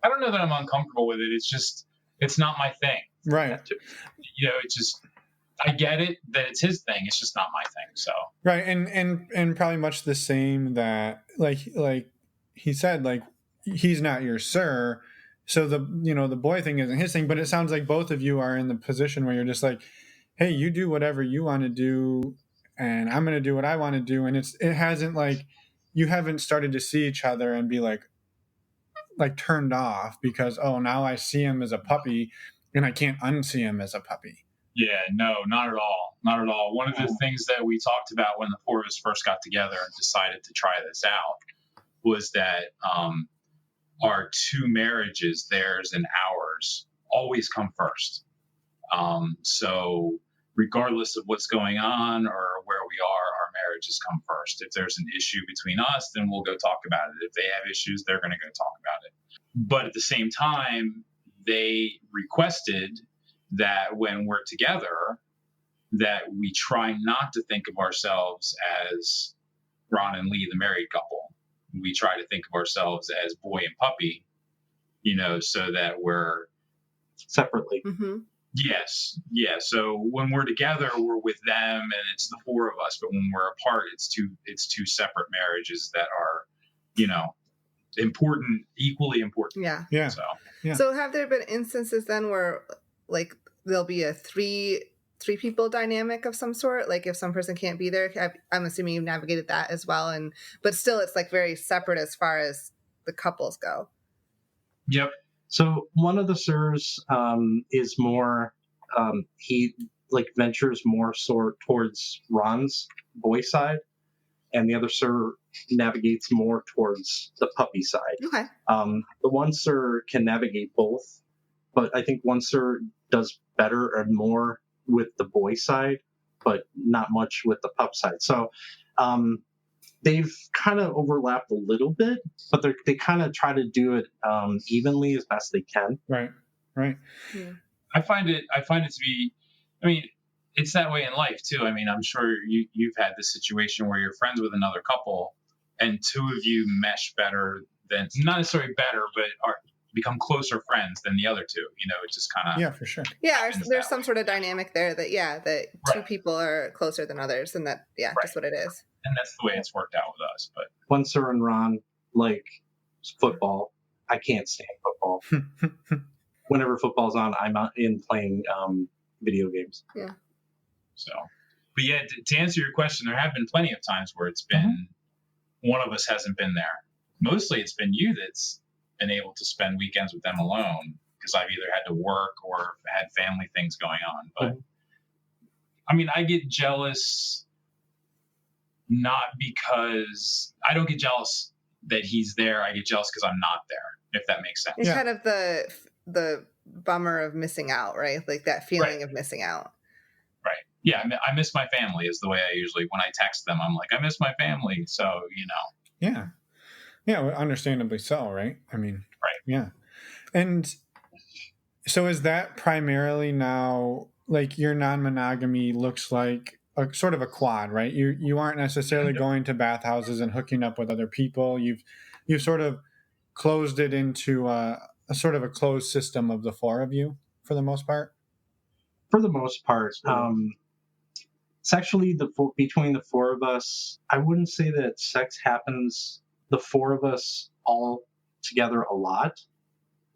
I don't know that I'm uncomfortable with it. It's just, it's not my thing. Right. It's just, I get it that it's his thing. It's just not my thing. So. Right. And probably much the same that like he said, like he's not your sir. So the boy thing isn't his thing, but it sounds like both of you are in the position where you're just like, hey, you do whatever you want to do, and I'm going to do what I want to do. And it hasn't like, you haven't started to see each other and be like turned off because, oh, now I see him as a puppy and I can't unsee him as a puppy. Yeah, no, not at all. Not at all. One of the things that we talked about when the four of us first got together and decided to try this out was that our two marriages, theirs and ours, always come first. So regardless of what's going on or where we are, our marriages come first. If there's an issue between us, then we'll go talk about it. If they have issues, they're going to go talk about it. But at the same time, they requested that when we're together, that we try not to think of ourselves as Ron and Lee, the married couple. We try to think of ourselves as boy and puppy, so that we're separately. Mm-hmm. Yes. Yeah. So when we're together, we're with them and it's the four of us. But when we're apart, it's two separate marriages that are, important, equally important. Yeah. Yeah. So have there been instances then where like there'll be a three people dynamic of some sort? Like if some person can't be there, I'm assuming you've navigated that as well. But still it's like very separate as far as the couples go. Yep. So one of the sirs is more, he like ventures more towards Ron's boy side, and the other sir navigates more towards the puppy side. Okay. The one sir can navigate both, but I think one sir does better and more with the boy side, but not much with the pup side. So they've kind of overlapped a little bit, but they kind of try to do it evenly as best they can. Right. Yeah. I find it to be, it's that way in life too. I'm sure you've had this situation where you're friends with another couple and two of you mesh better than, not necessarily better, but become closer friends than the other two. It just kind of. Yeah, for sure. Yeah, there's some sort of dynamic there that two Right. people are closer than others, and that just what it is. And that's the way it's worked out with us. But One sir and Ron like football. I can't stand football. Whenever football's on, I'm out in playing video games. Yeah. So, but yeah, to answer your question, there have been plenty of times where it's been one of us hasn't been there. Mostly it's been you that's been able to spend weekends with them alone because I've either had to work or had family things going on. But I get jealous not because I don't get jealous that he's there. I get jealous because I'm not there, if that makes sense. It's kind of the bummer of missing out, right? Like that feeling of missing out. Right. Yeah. I miss my family is the way I usually, when I text them, I'm like, I miss my family. So, Yeah. Yeah. Understandably so. Right. Right. Yeah. And so is that primarily now like your non-monogamy looks like a sort of a quad, right? You aren't necessarily going to bathhouses and hooking up with other people. You've sort of closed it into a sort of a closed system of the four of you for the most part. For the most part, sexually, between the four of us, I wouldn't say that sex happens the four of us all together a lot.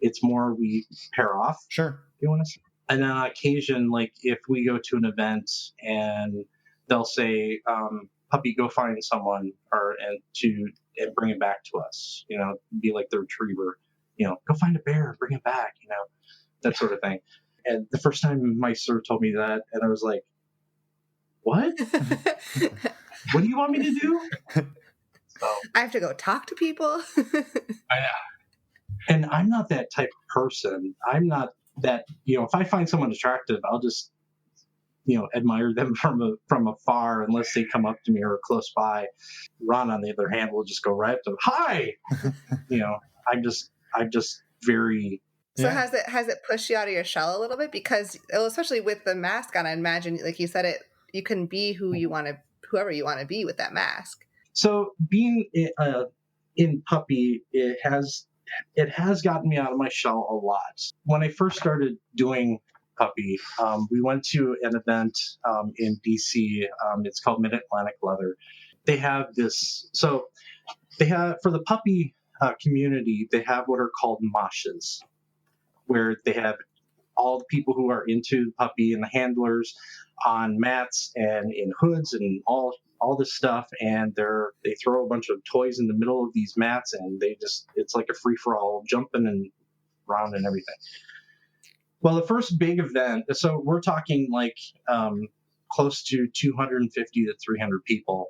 It's more we pair off. Sure. You want to say? And on occasion, like if we go to an event and they'll say, "Puppy, go find someone," and bring it back to us. Be like the retriever. Go find a bear, bring it back. That sort of thing. And the first time my sir told me that, and I was like, "What? What do you want me to do?" I have to go talk to people. I know. And I'm not that type of person. I'm not that, if I find someone attractive, I'll just, admire them from afar unless they come up to me or close by. Ron, on the other hand, will just go right up to them. Hi. I'm just very. So has it pushed you out of your shell a little bit? Because especially with the mask on, I imagine, like you said, you can be whoever you want to be with that mask. So being in puppy, it has gotten me out of my shell a lot. When I first started doing puppy, we went to an event in DC. It's called Mid Atlantic Leather. They have this. So they have, for the puppy community, they have what are called moshes, where they have all the people who are into the puppy and the handlers on mats and in hoods and all this stuff, and they throw a bunch of toys in the middle of these mats, and it's like a free for all, jumping and around and everything. Well, the first big event, so we're talking like close to 250 to 300 people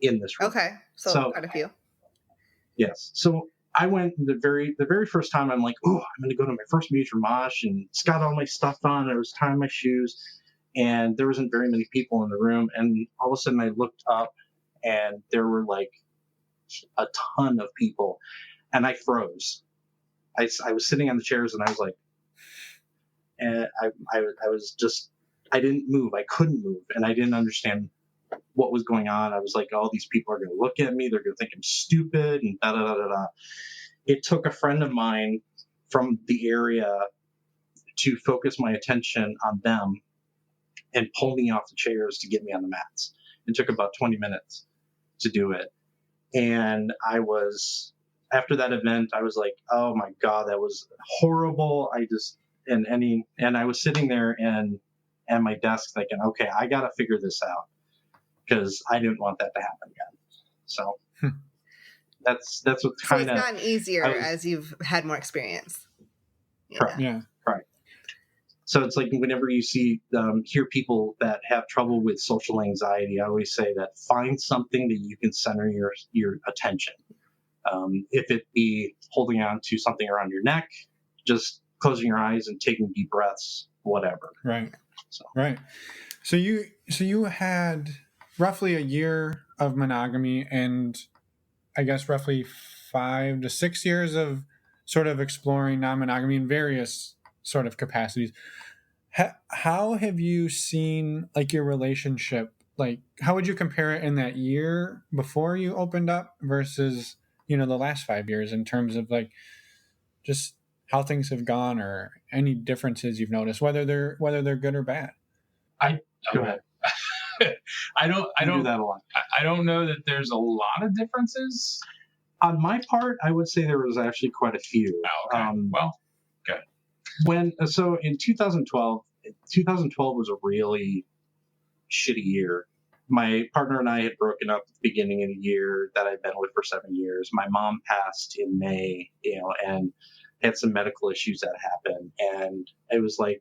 in this room. Okay, so quite a few. Yes. So I went the very first time. I'm like, oh, I'm going to go to my first major mosh, and it's got all my stuff on. I was tying my shoes, and there wasn't very many people in the room. And all of a sudden, I looked up, and there were like a ton of people, and I froze. I was sitting on the chairs, and I was like, and I was just, I didn't move. I couldn't move, and I didn't understand what was going on. I was like, all these people are going to look at me. They're going to think I'm stupid, and da da da da da. It took a friend of mine from the area to focus my attention on them and pull me off the chairs to get me on the mats. It took about 20 minutes to do it. And after that event, I was like, oh my God, that was horrible. And I was sitting there at my desk thinking, okay, I got to figure this out, because I didn't want that to happen again. So that's what kind of. So it's gotten easier as you've had more experience. Correct. Yeah. Right. So it's like whenever you hear people that have trouble with social anxiety, I always say that find something that you can center your attention. If it be holding on to something around your neck, just closing your eyes and taking deep breaths, whatever. Right. Right. So you had roughly a year of monogamy, and I guess roughly 5 to 6 years of sort of exploring non-monogamy in various sort of capacities. How have you seen like your relationship? Like, how would you compare it in that year before you opened up versus, the last 5 years, in terms of like just how things have gone, or any differences you've noticed, whether they're good or bad? Go ahead. I don't do that a lot. I don't know that there's a lot of differences. On my part, I would say there was actually quite a few. Oh, okay. Well, good. So in 2012 was a really shitty year. My partner and I had broken up at the beginning of the year that I'd been with for 7 years. My mom passed in May, and had some medical issues that happened. And it was like,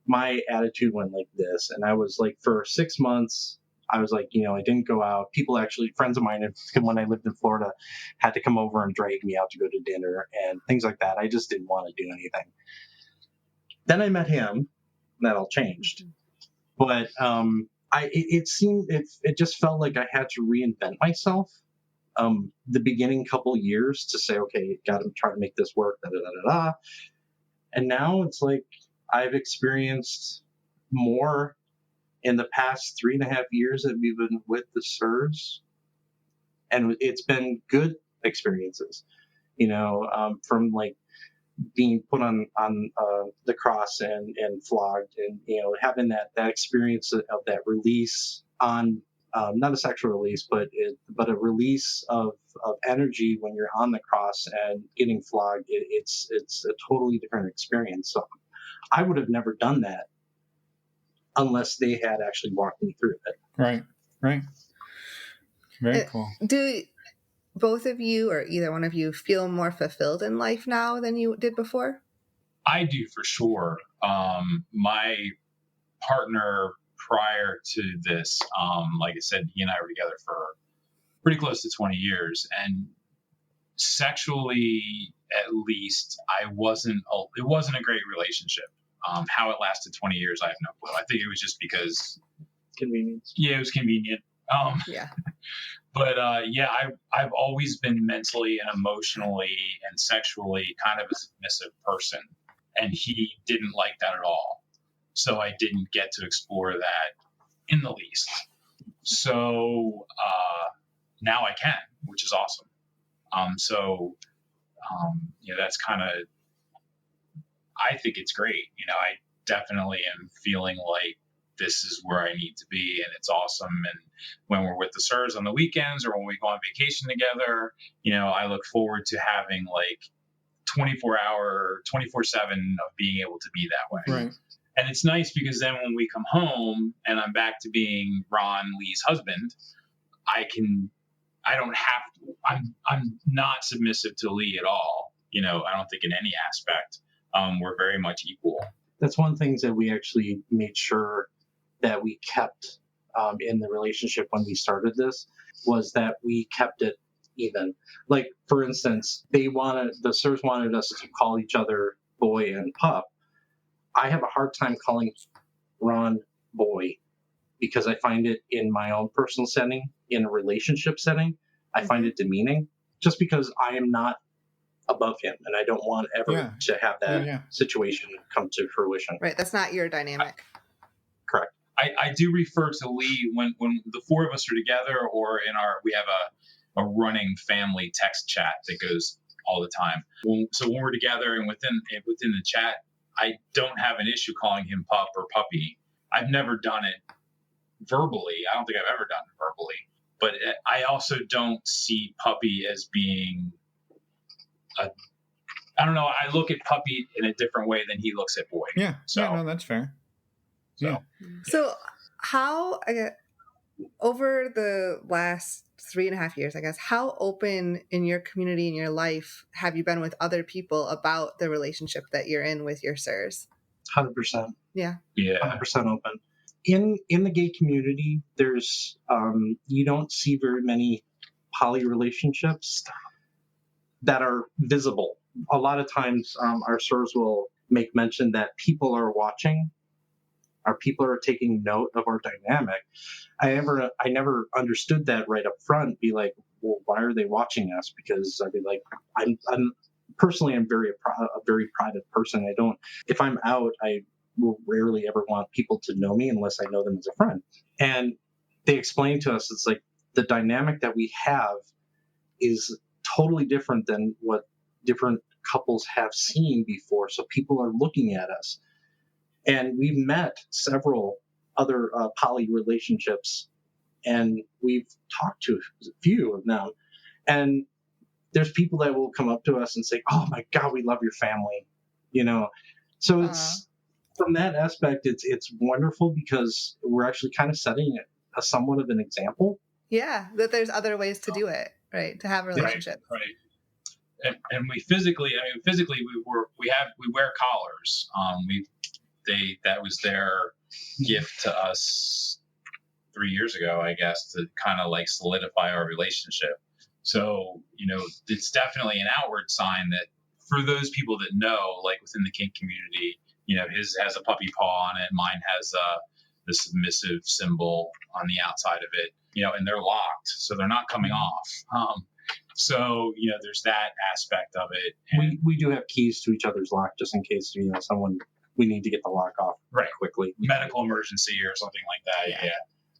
my attitude went like this. And I was like, for 6 months, I was like, I didn't go out. People actually, friends of mine, when I lived in Florida, had to come over and drag me out to go to dinner and things like that. I just didn't want to do anything. Then I met him, and that all changed. But it just felt like I had to reinvent myself. The beginning couple years to say, okay, got to try to make this work, da da da da da. And now it's like I've experienced more in the past 3.5 years that we've been with the Sirs, and it's been good experiences. From like being put on the cross and flogged, and having that experience of that release on not a sexual release, but a release of energy when you're on the cross and getting flogged. It's a totally different experience. So I would have never done that unless they had actually walked me through it. Right. Very cool. Do both of you, or either one of you, feel more fulfilled in life now than you did before? I do, for sure. My partner prior to this, like I said, he and I were together for pretty close to 20 years. And sexually, at least, it wasn't a great relationship. How it lasted 20 years, I have no clue. I think it was just because Convenience. yeah, it was convenient. Yeah. But I've always been mentally and emotionally and sexually kind of a submissive person, and he didn't like that at all. So I didn't get to explore that in the least. So now I can, which is awesome. That's kind of, I think it's great. I definitely am feeling like this is where I need to be, and it's awesome. And when we're with the sirs on the weekends or when we go on vacation together, I look forward to having like 24-hour, 24/7 of being able to be that way. Right. And it's nice because then when we come home and I'm back to being Ron Lee's husband, I don't have to, I'm not submissive to Lee at all. I don't think in any aspect. We're very much equal. That's one of the things that we actually made sure that we kept in the relationship when we started this, was that we kept it even. Like, for instance, the sirs wanted us to call each other boy and pup. I have a hard time calling Ron boy because I find it in my own personal setting, in a relationship setting, I find it demeaning, just because I am not above him and I don't want ever to have that situation come to fruition. Right. That's not your dynamic. Correct. I do refer to Lee when the four of us are together, or we have a running family text chat that goes all the time. So when we're together and within the chat, I don't have an issue calling him pup or puppy. I've never done it verbally. I don't think I've ever done it verbally. But I also don't see puppy as being I don't know. I look at puppy in a different way than he looks at boy. Yeah. So, no, that's fair. So how, over the last 3.5 years, I guess, how open in your community, in your life, have you been with other people about the relationship that you're in with your sirs? 100%. Yeah. 100% open. In the gay community, there's you don't see very many poly relationships that are visible. A lot of times, our sirs will make mention that people are watching. Our people are taking note of our dynamic. I never understood that right up front. Be like, well, why are they watching us? Because I'd be like, I'm personally, I'm a very private person. I don't. If I'm out, I will rarely ever want people to know me unless I know them as a friend. And they explain to us, it's like the dynamic that we have is totally different than what different couples have seen before. So people are looking at us. And we've met several other poly relationships, and we've talked to a few of them. And there's people that will come up to us and say, "Oh my God, we love your family," So it's from that aspect, it's wonderful because we're actually kind of setting a somewhat of an example. Yeah, that there's other ways to do it, right? To have a relationship. Right. And we physically we wear collars. That was their gift to us 3 years ago, I guess, to kind of like solidify our relationship. So, it's definitely an outward sign that for those people that know, like within the kink community, his has a puppy paw on it. Mine has the submissive symbol on the outside of it, and they're locked, so they're not coming off. So, there's that aspect of it. And we do have keys to each other's lock just in case, we need to get the lock off quickly. Medical emergency or something like that.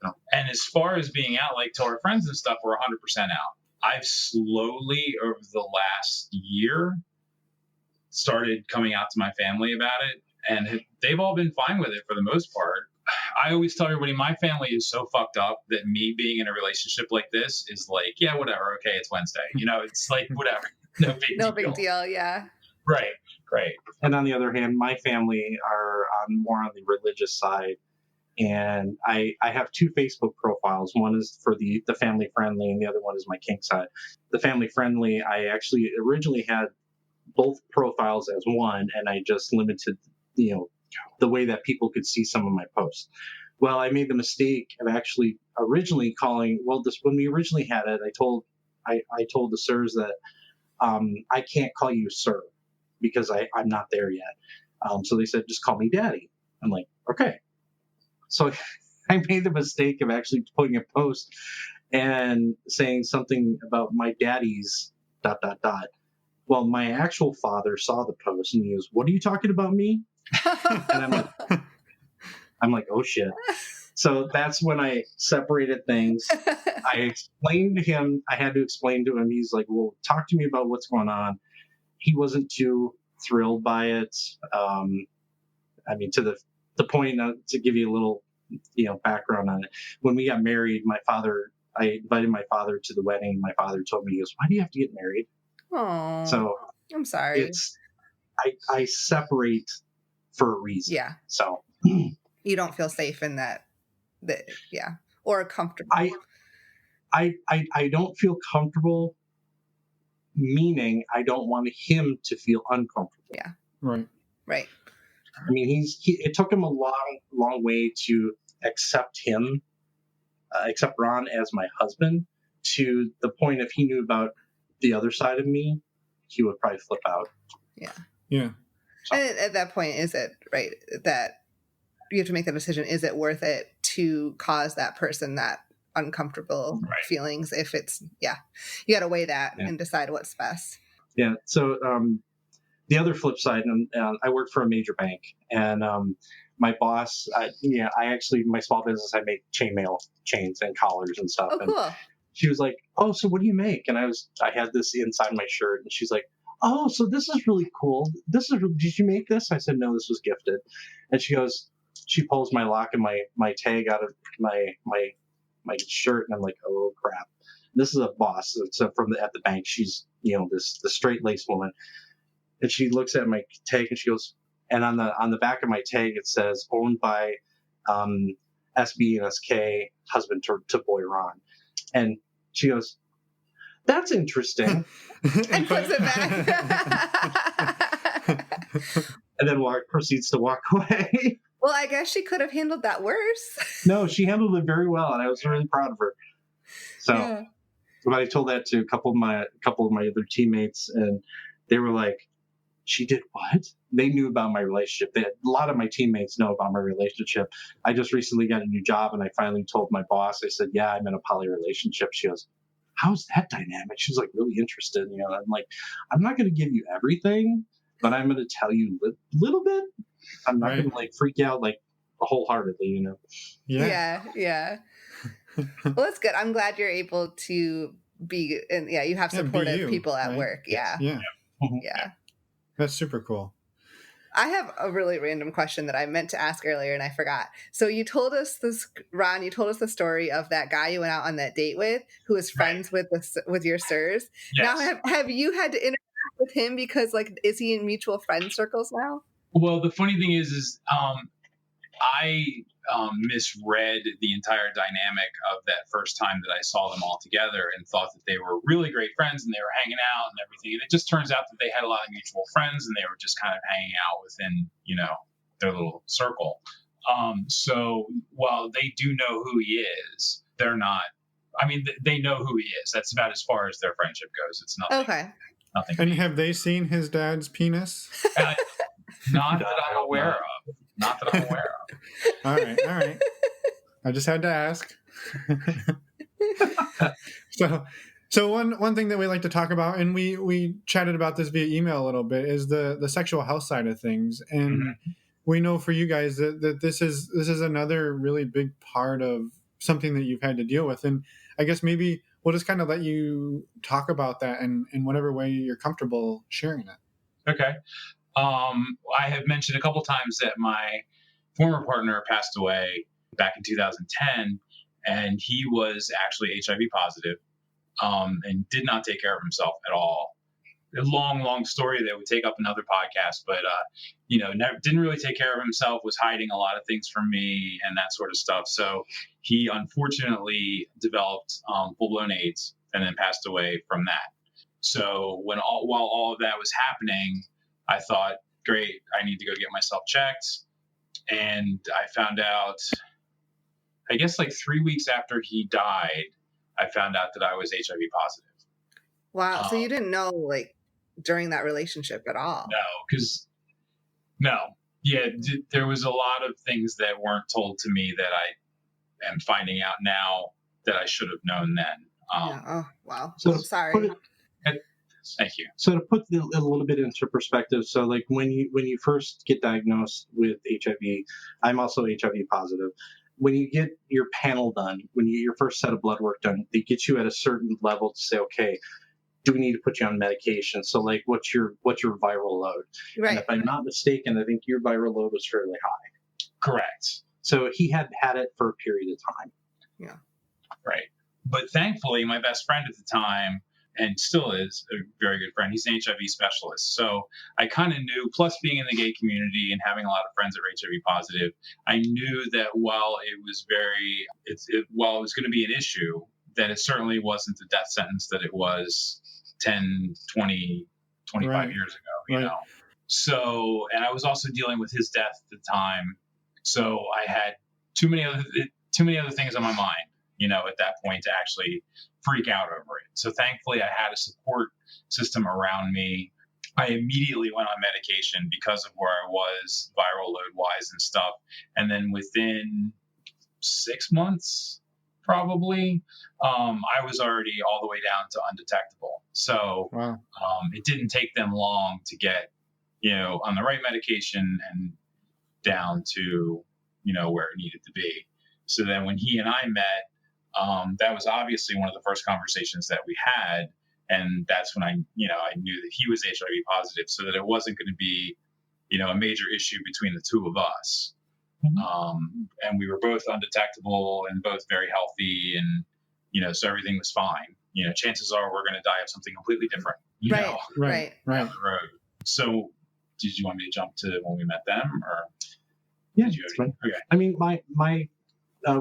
Yeah. And as far as being out, like to our friends and stuff, we're 100% out. I've slowly, over the last year, started coming out to my family about it, and they've all been fine with it for the most part. I always tell everybody my family is so fucked up that me being in a relationship like this is like, yeah, whatever. Okay, it's Wednesday. It's like, whatever. No big deal. Yeah. Right. Great. And on the other hand, my family are more on the religious side. And I have two Facebook profiles. One is for the family friendly, and the other one is my kink side. The family friendly, I actually originally had both profiles as one, and I just limited, the way that people could see some of my posts. Well, I made the mistake of actually originally calling, when we originally had it, I told the sirs that I can't call you sir because I'm not there yet. So they said, just call me daddy. I'm like, okay. So I made the mistake of actually putting a post and saying something about my daddy's ... Well, my actual father saw the post and he goes, what are you talking about me? And I'm like, oh shit. So that's when I separated things. I explained to him, I had to explain to him, he's like, well, talk to me about what's going on. He wasn't too thrilled by it. I mean, to the point, to give you a little, background on it. When we got married, I invited my father to the wedding. My father told me, he goes, why do you have to get married? Oh, So I'm sorry. I separate for a reason. Yeah. So You don't feel safe in that yeah, or comfortable. I don't feel comfortable, meaning I don't want him to feel uncomfortable. Yeah. Right. I mean, it took him a long way to accept Ron as my husband, to the point if he knew about the other side of me, he would probably flip out. Yeah. So. And at that point, is it right that you have to make the decision? Is it worth it to cause that person that uncomfortable feelings? If it's, you got to weigh that and decide what's best. Yeah. So the other flip side, I work for a major bank, and my boss, my small business, I make chainmail chains and collars and stuff. Oh, cool. And she was like, "Oh, so what do you make?" And I had this inside my shirt, and she's like, "Oh, so this is really cool. Did you make this?" I said, "No, this was gifted." And she pulls my lock and my tag out of my shirt, and I'm like, "Oh crap!" This is a boss. So at the bank, she's this straight laced woman. And she looks at my tag and she goes, and on the back of my tag it says, owned by SB and SK, husband to boy Ron. And she goes, that's interesting. And puts it back. And then proceeds to walk away. Well, I guess she could have handled that worse. No, she handled it very well, and I was really proud of her. So, But I told that to a couple of my other teammates, and they were like, she did what? They knew about my relationship. A lot of my teammates know about my relationship. I just recently got a new job, and I finally told my boss, I said, yeah, I'm in a poly relationship. She goes, how's that dynamic? She was like really interested. I'm like, I'm not going to give you everything, but I'm going to tell you a little bit. I'm not going to like freak out like wholeheartedly, Yeah. Well, that's good. I'm glad you're able to be, and you have supportive people at work. Yeah. That's super cool. I have a really random question that I meant to ask earlier and I forgot. So you told us this, Ron, you told us the story of that guy you went out on that date with who was friends with your sirs. Yes. Now, have you had to interact with him because is he in mutual friend circles now? Well, the funny thing is I misread the entire dynamic of that first time that I saw them all together and thought that they were really great friends and they were hanging out and everything. And it just turns out that they had a lot of mutual friends and they were just kind of hanging out within, their little circle. So while they do know who he is, they're not, they know who he is. That's about as far as their friendship goes. It's nothing. Okay. Nothing. And have they seen his dad's penis? Not that I'm aware of. Not that I'm aware of. All right. I just had to ask. So one thing that we like to talk about, and we chatted about this via email a little bit, is the sexual health side of things. And we know for you guys that this is another really big part of something that you've had to deal with. And I guess maybe we'll just kind of let you talk about that in whatever way you're comfortable sharing it. Okay. I have mentioned a couple times that my former partner passed away back in 2010, and he was actually HIV positive, and did not take care of himself at all. A long story that would take up another podcast, but didn't really take care of himself, was hiding a lot of things from me and that sort of stuff. So he unfortunately developed full-blown AIDS and then passed away from that. So while all of that was happening, I thought, great, I need to go get myself checked. And I found out I guess like 3 weeks after he died, I found out that I was HIV positive. Wow. So you didn't know like during that relationship at all? There was a lot of things that weren't told to me that I am finding out now that I should have known then. Yeah. Oh, wow. So I'm sorry. Thank you. So to put a little bit into perspective, so like when you first get diagnosed with HIV, I'm also HIV positive. When you get your panel done, when you get your first set of blood work done, they get you at a certain level to say, okay, do we need to put you on medication? So like, what's your viral load? Right. And if I'm not mistaken, I think your viral load was fairly high. Correct. So he had it for a period of time. Yeah. Right. But thankfully, my best friend at the time, and still is a very good friend, he's an HIV specialist. So I kind of knew, plus being in the gay community and having a lot of friends that were HIV positive, I knew that while it was going to be an issue, that it certainly wasn't the death sentence that it was 10, 20, 25 years ago, you know? So, and I was also dealing with his death at the time. So I had too many other things on my mind, you know, at that point to actually freak out over it. So thankfully I had a support system around me. I immediately went on medication because of where I was viral load wise and stuff. And then within 6 months, probably, I was already all the way down to undetectable. So it didn't take them long to get, you know, on the right medication and down to, you know, where it needed to be. So then when he and I met, that was obviously one of the first conversations that we had. And that's when I knew that he was HIV positive, so that it wasn't going to be, you know, a major issue between the two of us. And we were both undetectable and both very healthy, and, you know, so everything was fine. You know, chances are we're going to die of something completely different, you know, down the road. So did you want me to jump to when we met them, or? Yeah, that's fine. Okay. I mean, my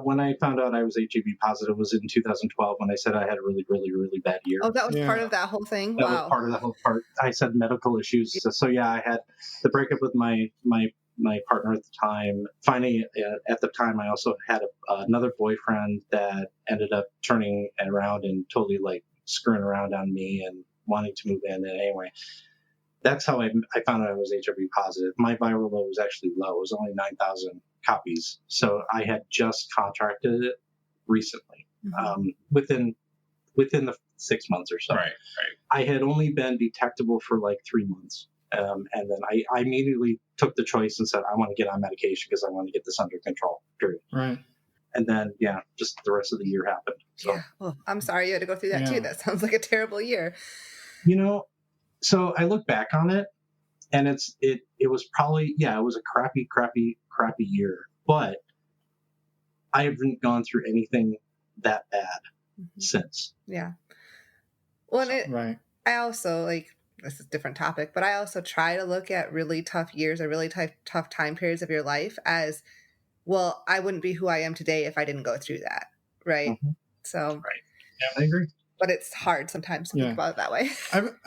when I found out I was HIV positive was in 2012 when I said I had a really, really, really bad year. Oh, that was part of that whole thing? That was part of that whole part. I said medical issues. So yeah, I had the breakup with my partner at the time. Finally, at the time, I also had another boyfriend that ended up turning around and totally like screwing around on me and wanting to move in. And anyway, that's how I found out I was HIV positive. My viral load was actually low. It was only 9,000 copies. So I had just contracted it recently, within the 6 months or so. Right. I had only been detectable for like 3 months. And then I immediately took the choice and said, I want to get on medication because I want to get this under control, period. Right. And then, just the rest of the year happened. So. Yeah. Well, I'm sorry you had to go through that too. That sounds like a terrible year. You know, so I look back on it, and it was probably, it was a crappy year, but I haven't gone through anything that bad since. Yeah. Well, I also, like, this is a different topic, but I also try to look at really tough years or really tough time periods of your life as, well, I wouldn't be who I am today if I didn't go through that. Right. So. Right. Yeah, I agree. But it's hard sometimes to think about it that way.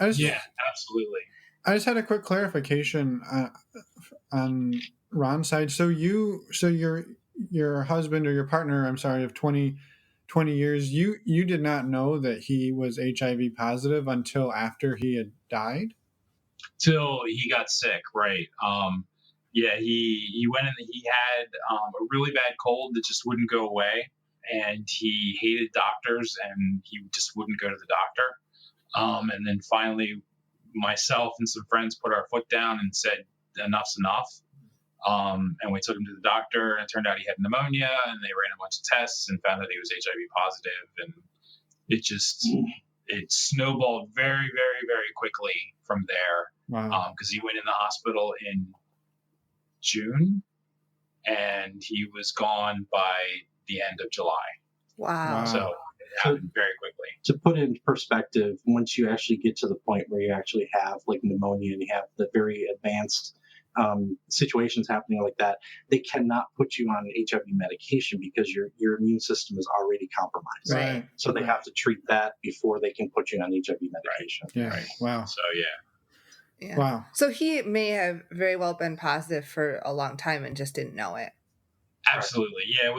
Absolutely. I just had a quick clarification on Ron's side. So your husband or your partner, I'm sorry, of 20 years, you did not know that he was HIV positive until after he had died? Till he got sick, right. He went in, he had a really bad cold that just wouldn't go away. And he hated doctors, and he just wouldn't go to the doctor. And then finally, myself and some friends put our foot down and said, enough's enough. And we took him to the doctor, and it turned out he had pneumonia, and they ran a bunch of tests and found that he was HIV positive. And it snowballed very, very, very quickly from there. Wow. Because he went in the hospital in June, and he was gone by the end of July. Wow. So it happened very quickly. To put it in perspective, once you actually get to the point where you actually have like pneumonia and you have the very advanced situations happening like that, they cannot put you on HIV medication because your immune system is already compromised. Right. So they have to treat that before they can put you on HIV medication. Right. Yeah. Right. Wow. So yeah. Wow. So he may have very well been positive for a long time and just didn't know it. Absolutely. Yeah.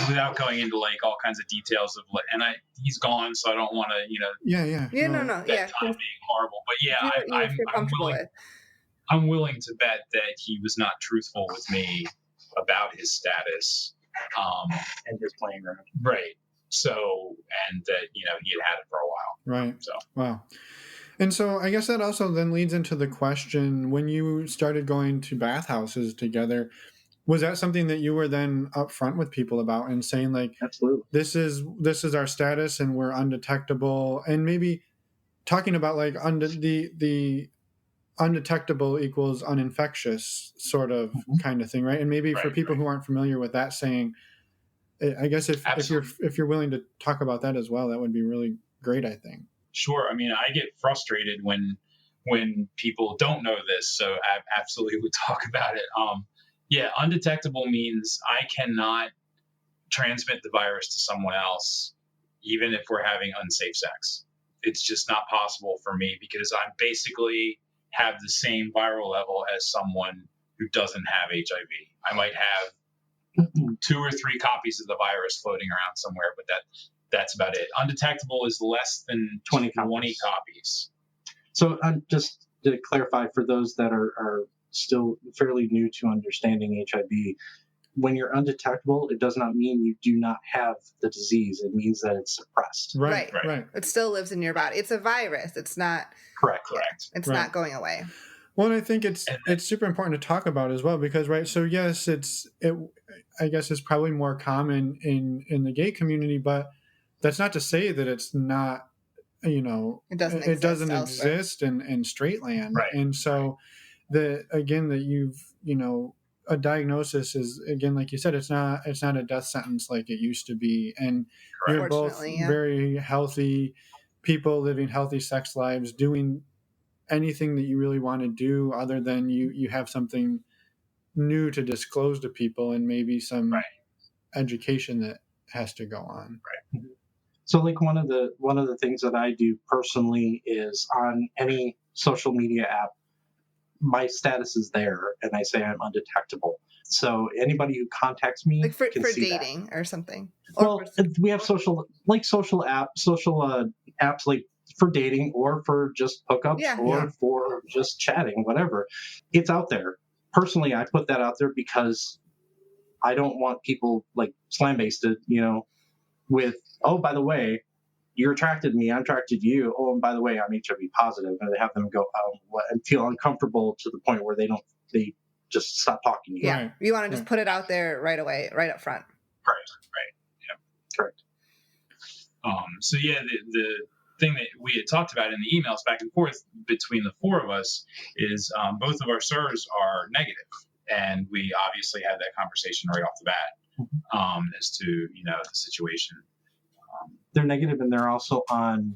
without going into like all kinds of details of like, and he's gone, so I don't want to, Yeah. No. that time being horrible. But yeah, Do what you feel I'm comfortable willing. with. I'm willing to bet that he was not truthful with me about his status, And his playing around. right? So, and that he had it for a while, Right. So, wow. And so I guess that also then leads into the question, when you started going to bathhouses together, was that something that you were then upfront with people about and saying like, Absolutely. this is our status and we're undetectable, and maybe talking about like the undetectable equals uninfectious sort of kind of thing, right? And maybe for people who aren't familiar with that saying, I guess if you're willing to talk about that as well, that would be really great, I think. Sure. I mean, I get frustrated when people don't know this, so I absolutely would talk about it. Yeah, undetectable means I cannot transmit the virus to someone else, even if we're having unsafe sex. It's just not possible for me because I basically have the same viral level as someone who doesn't have HIV. I might have 2 or 3 copies of the virus floating around somewhere, but that's about it. Undetectable is less than 20 copies. So just to clarify for those that are still fairly new to understanding HIV, when you're undetectable, it does not mean you do not have the disease. It means that it's suppressed. Right. It still lives in your body. It's a virus. It's not. Correct. It's not going away. Well, and I think it's super important to talk about as well because, right, so yes, I guess it's probably more common in the gay community, but that's not to say that it's not, it doesn't exist in straight land. Right. And so that you've, a diagnosis is, again, like you said, it's not a death sentence like it used to be. And you're both very healthy people living healthy sex lives, doing anything that you really want to do other than you have something new to disclose to people and maybe some education that has to go on. Right. So like one of the things that I do personally is on any social media app, my status is there and I say I'm undetectable. So anybody who contacts me like for can see dating that. Or something. Well, we have social apps like for dating or for just hookups for just chatting, whatever. It's out there. Personally, I put that out there because I don't want people like slam-basted, with, oh, by the way, you're attracted to me, I'm attracted to you. Oh, and by the way, I'm HIV positive. And they have them go, and feel uncomfortable to the point where they just stop talking to you. Yeah. Right. You want to just put it out there right away, right up front. Right. Yeah. Correct. So yeah, the thing that we had talked about in the emails back and forth between the 4 of us is both of our SIRs are negative. And we obviously had that conversation right off the bat as to, the situation. They're negative and they're also on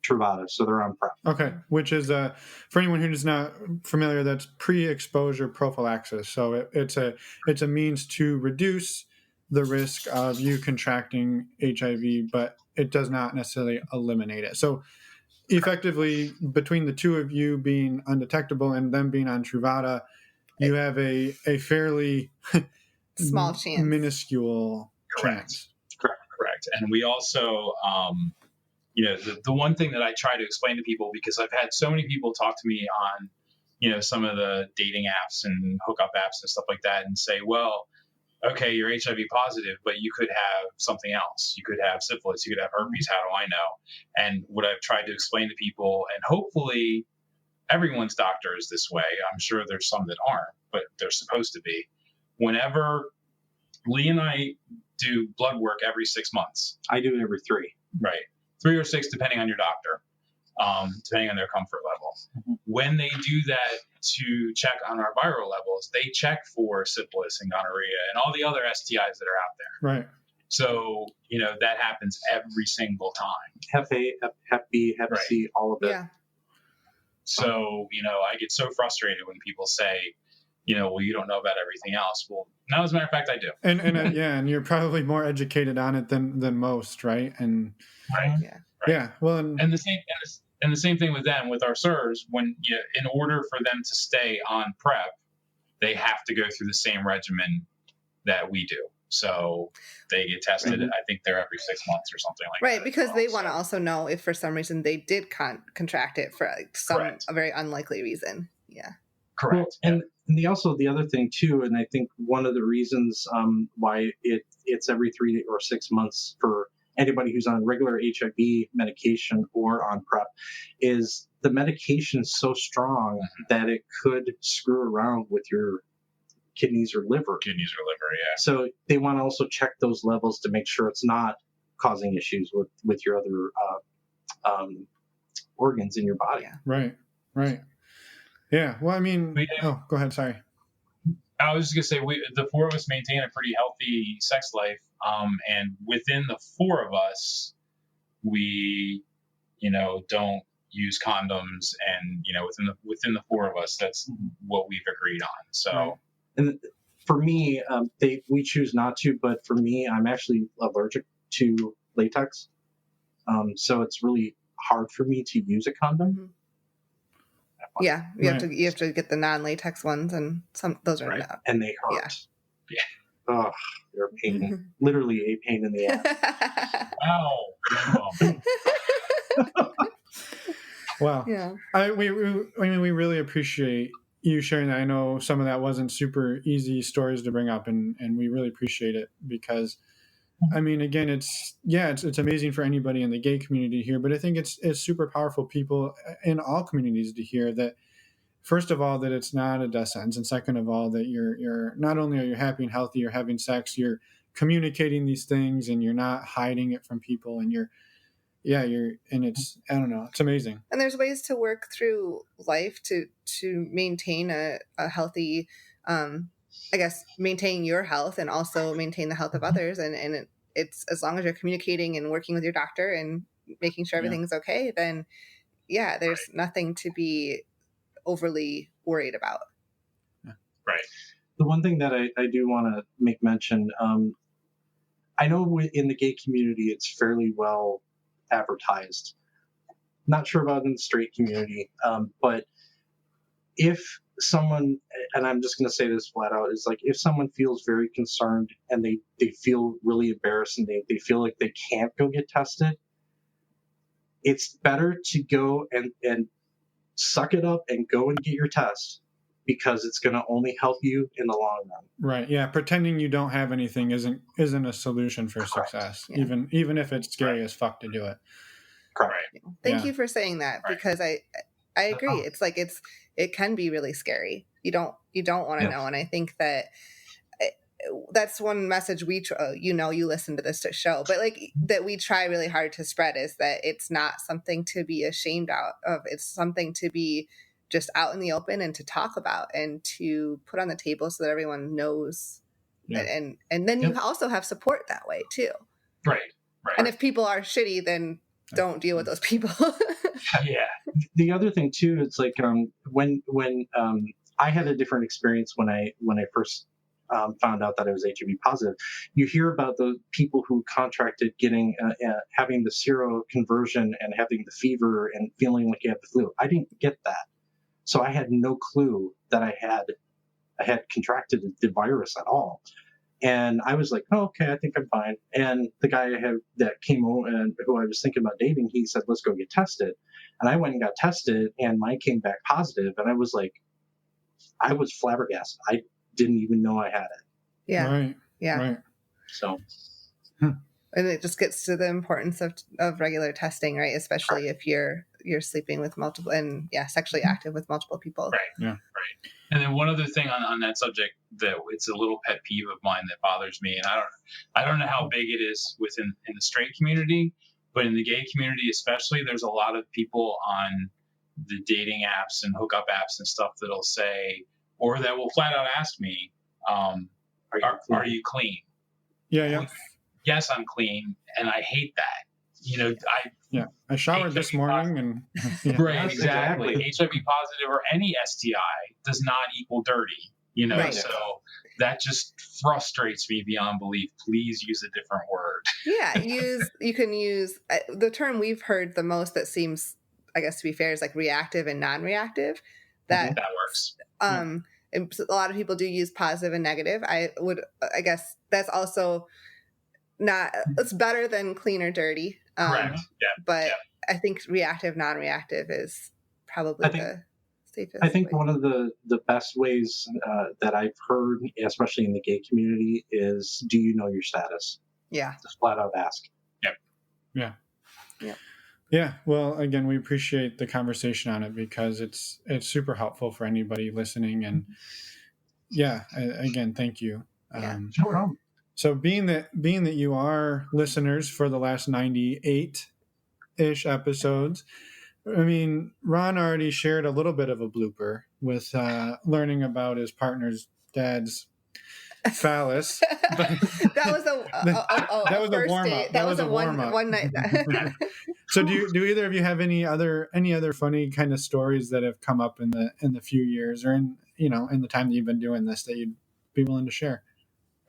Truvada, so they're on PrEP. Okay, which is for anyone who is not familiar, that's pre-exposure prophylaxis. So it's a means to reduce the risk of you contracting HIV, but it does not necessarily eliminate it. So effectively, between the 2 of you being undetectable and them being on Truvada, you have a fairly small chance, minuscule chance. Correct. And we also, the one thing that I try to explain to people, because I've had so many people talk to me on, some of the dating apps and hookup apps and stuff like that and say, well, okay, you're HIV positive, but you could have something else. You could have syphilis. You could have herpes. How do I know? And what I've tried to explain to people, and hopefully everyone's doctor is this way. I'm sure there's some that aren't, but they're supposed to be. Whenever Lee and I do blood work every 6 months. I do it every 3. Right. 3 or 6, depending on your doctor, depending on their comfort level. Mm-hmm. When they do that to check on our viral levels, they check for syphilis and gonorrhea and all the other STIs that are out there. Right. So, that happens every single time. Hep A, Hep B, Hep C, all of it. Yeah. So, I get so frustrated when people say, well, you don't know about everything else. Well, no, as a matter of fact, I do. And you're probably more educated on it than most, right? And right. Yeah. Well, and the same thing with them, with our SIRS, when in order for them to stay on PrEP, they have to go through the same regimen that we do. So they get tested. I think they're every 6 months or something like that. Right, because they want to also know if for some reason they did contract it for like a very unlikely reason. Yeah. Correct. Well, and the other thing too, and I think one of the reasons why it's every 3 or 6 months for anybody who's on regular HIV medication or on PrEP is the medication is so strong that it could screw around with your kidneys or liver. Yeah. So they want to also check those levels to make sure it's not causing issues with your other organs in your body. Yeah. Right. Yeah. Well, I mean, oh, go ahead. Sorry. I was just gonna say the four of us maintain a pretty healthy sex life, and within the four of us, we, don't use condoms, and within the four of us, that's what we've agreed on. So. Right. And for me, we choose not to, but for me, I'm actually allergic to latex. So it's really hard for me to use a condom. Mm-hmm. Yeah, you have to get the non-latex ones, and those are not. And they hurt. Yeah. Oh, they're a pain. Mm-hmm. Literally a pain in the ass. Wow. Wow. Yeah. We really appreciate you sharing that. I know some of that wasn't super easy stories to bring up, and we really appreciate it because, I mean, again, it's amazing for anybody in the gay community here, but I think it's super powerful people in all communities to hear that. First of all, that it's not a death sentence, and second of all, that you're not only are you happy and healthy, you're having sex, you're communicating these things, and you're not hiding it from people, and and it's, I don't know, it's amazing. And there's ways to work through life to maintain a healthy, maintain your health and also maintain the health of others. And it's as long as you're communicating and working with your doctor and making sure everything's okay, then there's nothing to be overly worried about. Right. The one thing that I do want to make mention, I know in the gay community, it's fairly well advertised. Not sure about in the straight community, but if someone, and I'm just going to say this flat out, is like if someone feels very concerned and they feel really embarrassed and they feel like they can't go get tested, it's better to go and suck it up and go and get your test, because it's going to only help you in the long run. Right. Yeah. Pretending you don't have anything isn't a solution for success, even if it's scary as fuck to do it. Correct. Thank you for saying that, because I agree. It's like it can be really scary. You don't want to know, and I think that that's one message you listen to this show, but like that we try really hard to spread is that it's not something to be ashamed of. It's something to be just out in the open and to talk about and to put on the table so that everyone knows. Yeah. And then you also have support that way too. Right. And if people are shitty, then don't deal with those people. Yeah. The other thing too, it's like when I had a different experience when I first found out that I was HIV positive. You hear about the people who contracted having the seroconversion and having the fever and feeling like you have the flu. I didn't get that, so I had no clue that I had contracted the virus at all. And I was like, oh, okay, I think I'm fine. And the guy that came over and who I was thinking about dating, he said, let's go get tested. And I went and got tested, and mine came back positive. And I was like, I was flabbergasted. I didn't even know I had it. Yeah. Right. Yeah. Right. So. And it just gets to the importance of regular testing, right? Especially if you're sleeping with multiple and sexually active with multiple people. Right. Yeah. Right. And then one other thing on that subject that it's a little pet peeve of mine that bothers me, and I don't know how big it is in the straight community, but in the gay community especially, there's a lot of people on the dating apps and hookup apps and stuff that'll say, or that will flat out ask me, are you clean? Yeah. Yes, I'm clean, and I hate that. I showered this morning, and right, exactly. HIV positive or any STI does not equal dirty. Right. So that just frustrates me beyond belief. Please use a different word. Yeah, you can use the term we've heard the most that seems, I guess, to be fair, is like reactive and non-reactive. That works. A lot of people do use positive and negative. I guess that's also not, it's better than clean or dirty. Correct. Yeah. But I think reactive, non-reactive is probably the safest. I think way. one of the best ways that I've heard, especially in the gay community, is, do you know your status? Yeah. Just flat out ask. Yep. Yeah. Yep. Yeah. Well, again, we appreciate the conversation on it because it's super helpful for anybody listening. And yeah, again, thank you. Yeah. No problem. So being that you are listeners for the last 98-ish episodes, I mean, Ron already shared a little bit of a blooper with learning about his partner's dad's phallus. That was a first warm date. up. That was a warm up. one night. So do either of you have any other funny kind of stories that have come up in the few years or in the time that you've been doing this that you'd be willing to share?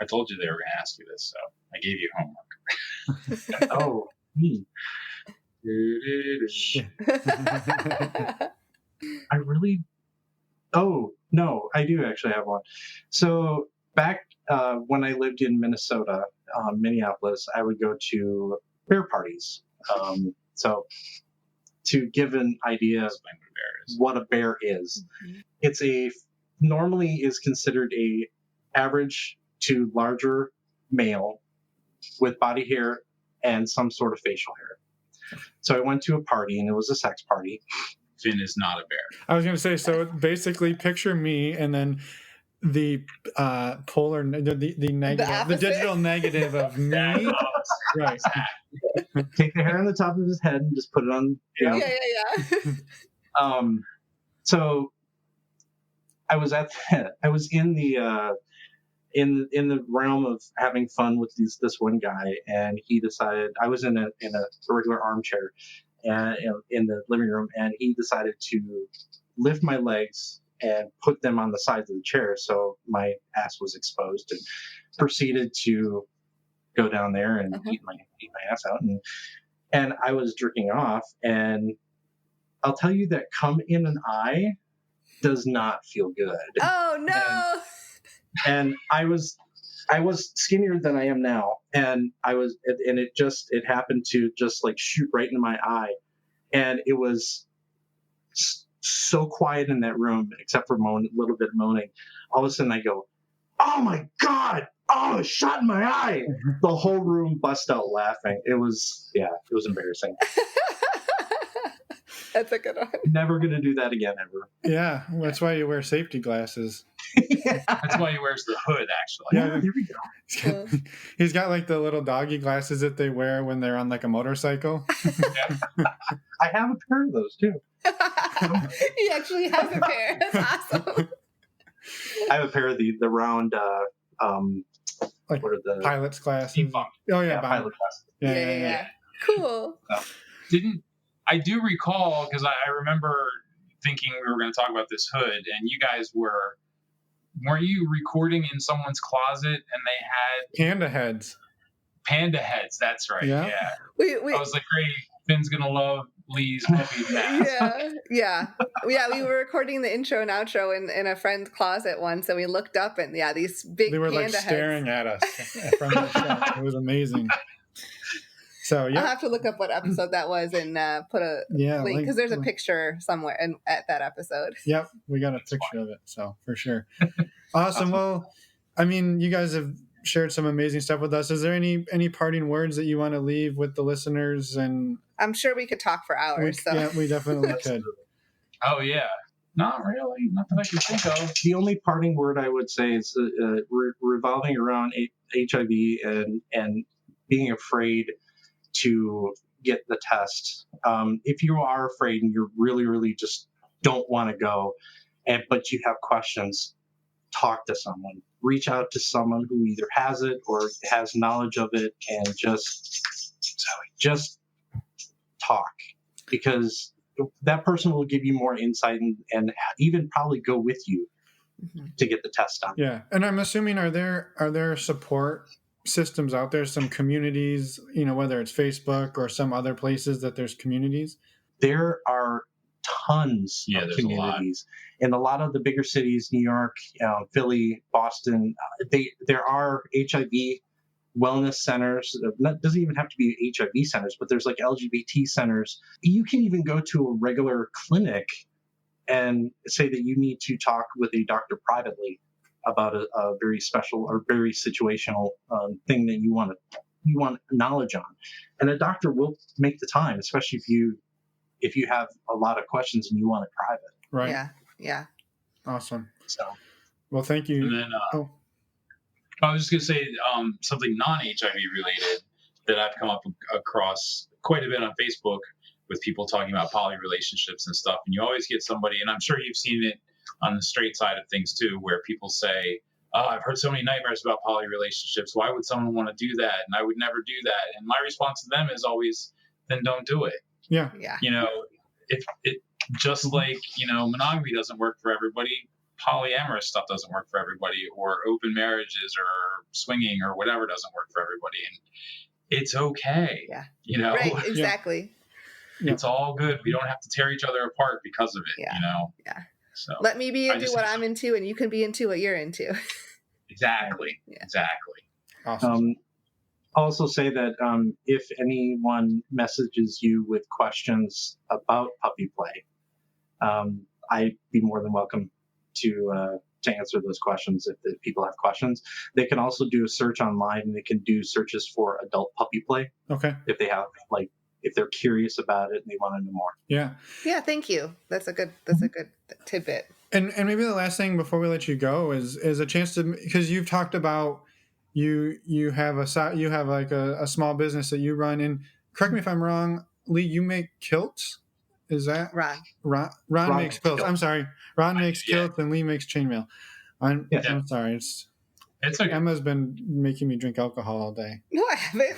I told you they were going to ask you this, so I gave you homework. Oh, me. I really. Oh no, I do actually have one. So back when I lived in Minnesota, Minneapolis, I would go to bear parties. So to give an idea of what a bear is, it's normally is considered a average to larger male with body hair and some sort of facial hair. So I went to a party, and it was a sex party. Finn is not a bear. I was going to say, so basically picture me and then the polar, the negative, the digital negative of me. Right. Take the hair on the top of his head and just put it on. Yeah. So I was in the in the realm of having fun with this one guy, and he decided, I was in a regular armchair and in the living room, and he decided to lift my legs and put them on the sides of the chair so my ass was exposed, and proceeded to go down there and eat my ass out, and I was jerking off, and I'll tell you that cum in an eye does not feel good. Oh no. And I was skinnier than I am now, and it happened to just like shoot right into my eye, and it was so quiet in that room except for a little bit of moaning. All of a sudden I go, "Oh my god! Oh, a shot in my eye!" The whole room bust out laughing. It was embarrassing. That's a good one. Never gonna do that again ever. Yeah, that's why you wear safety glasses. That's why he wears the hood, actually. Yeah, here we go. He's got like the little doggy glasses that they wear when they're on like a motorcycle. I have a pair of those too. He actually has a pair. That's awesome. I have a pair of the round Like what are the pilot's glasses? Defunct. Oh yeah, pilot glasses. Yeah. Cool. I do recall, because I remember thinking we were going to talk about this hood, and you guys weren't you recording in someone's closet, and they had Panda heads. That's right. Yeah. Yeah. I was like, great, Finn's gonna love Lee's puppy mask. Yeah. We were recording the intro and outro in a friend's closet once, and we looked up, and these big They were panda like staring heads. at us from the shot. It was amazing. So I'll have to look up what episode that was and put a link, because there's a picture somewhere at that episode. Yep, we got a picture of it, so for sure. Awesome. Well, I mean, you guys have shared some amazing stuff with us. Is there any parting words that you want to leave with the listeners? And I'm sure we could talk for hours. Yeah, we definitely could. Oh yeah. Not really. Not that I can think of. The only parting word I would say is revolving around HIV and being afraid to get the test. If you are afraid and you really, really just don't want to go, but you have questions, talk to someone. Reach out to someone who either has it or has knowledge of it, and just talk, because that person will give you more insight and even probably go with you to get the test done. Yeah, and I'm assuming are there support systems out there, some communities, whether it's Facebook or some other places that there's communities? There are tons Yeah, of there's a lot. communities in a lot of the bigger cities, New York, Philly, Boston. There are HIV wellness centers. Doesn't even have to be HIV centers, but there's like LGBT centers. You can even go to a regular clinic and say that you need to talk with a doctor privately about a very special or very situational thing that you want knowledge on, and a doctor will make the time, especially if you have a lot of questions and you want it private. Right. Yeah. Yeah. Awesome. So, Well, thank you. And then I was just going to say something non-HIV related that I've come up across quite a bit on Facebook with people talking about poly relationships and stuff. And you always get somebody, and I'm sure you've seen it on the straight side of things too, where people say, "Oh, I've heard so many nightmares about poly relationships. Why would someone want to do that? And I would never do that." And my response to them is always, "Then don't do it." Yeah. Yeah. If it just like monogamy doesn't work for everybody, polyamorous stuff doesn't work for everybody, or open marriages or swinging or whatever doesn't work for everybody, and it's okay. Yeah. Right. Exactly. It's all good. We don't have to tear each other apart because of it. Yeah. Yeah. So let me be into what I'm into, and you can be into what you're into. Exactly. Yeah. Exactly. Awesome. I'll also say that if anyone messages you with questions about puppy play, I'd be more than welcome to answer those questions if people have questions. They can also do a search online, and they can do searches for adult puppy play. Okay. If they have if they're curious about it and they want to know more. Yeah. Yeah. Thank you. That's a good tidbit. And maybe the last thing before we let you go is a chance to, because you've talked about you have like a small business that you run, and correct me if I'm wrong, Lee, you make kilts. Is that Ron makes quilts? I'm sorry, Ron makes kilts and Lee makes chainmail. I'm sorry. It's okay. Emma's been making me drink alcohol all day. No, I haven't.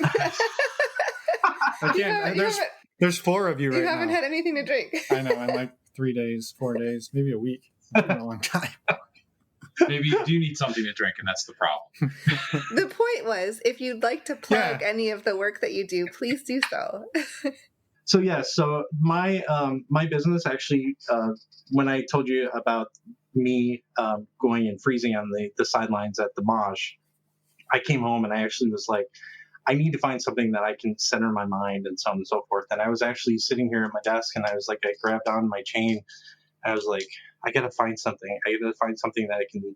I can't. There's 4 of you right now. You haven't had anything to drink. I know. In like 3 days, 4 days, maybe a week. It's been a long time. Maybe you do need something to drink, and that's the problem. The point was, if you'd like to plug any of the work that you do, please do so. So my my business actually, when I told you about me going and freezing on the sidelines at the Mosh, I came home and I actually was like, I need to find something that I can center my mind and so on and so forth. And I was actually sitting here at my desk, and I was like, I grabbed on my chain. I was like, I got to find something. I got to find something that I can,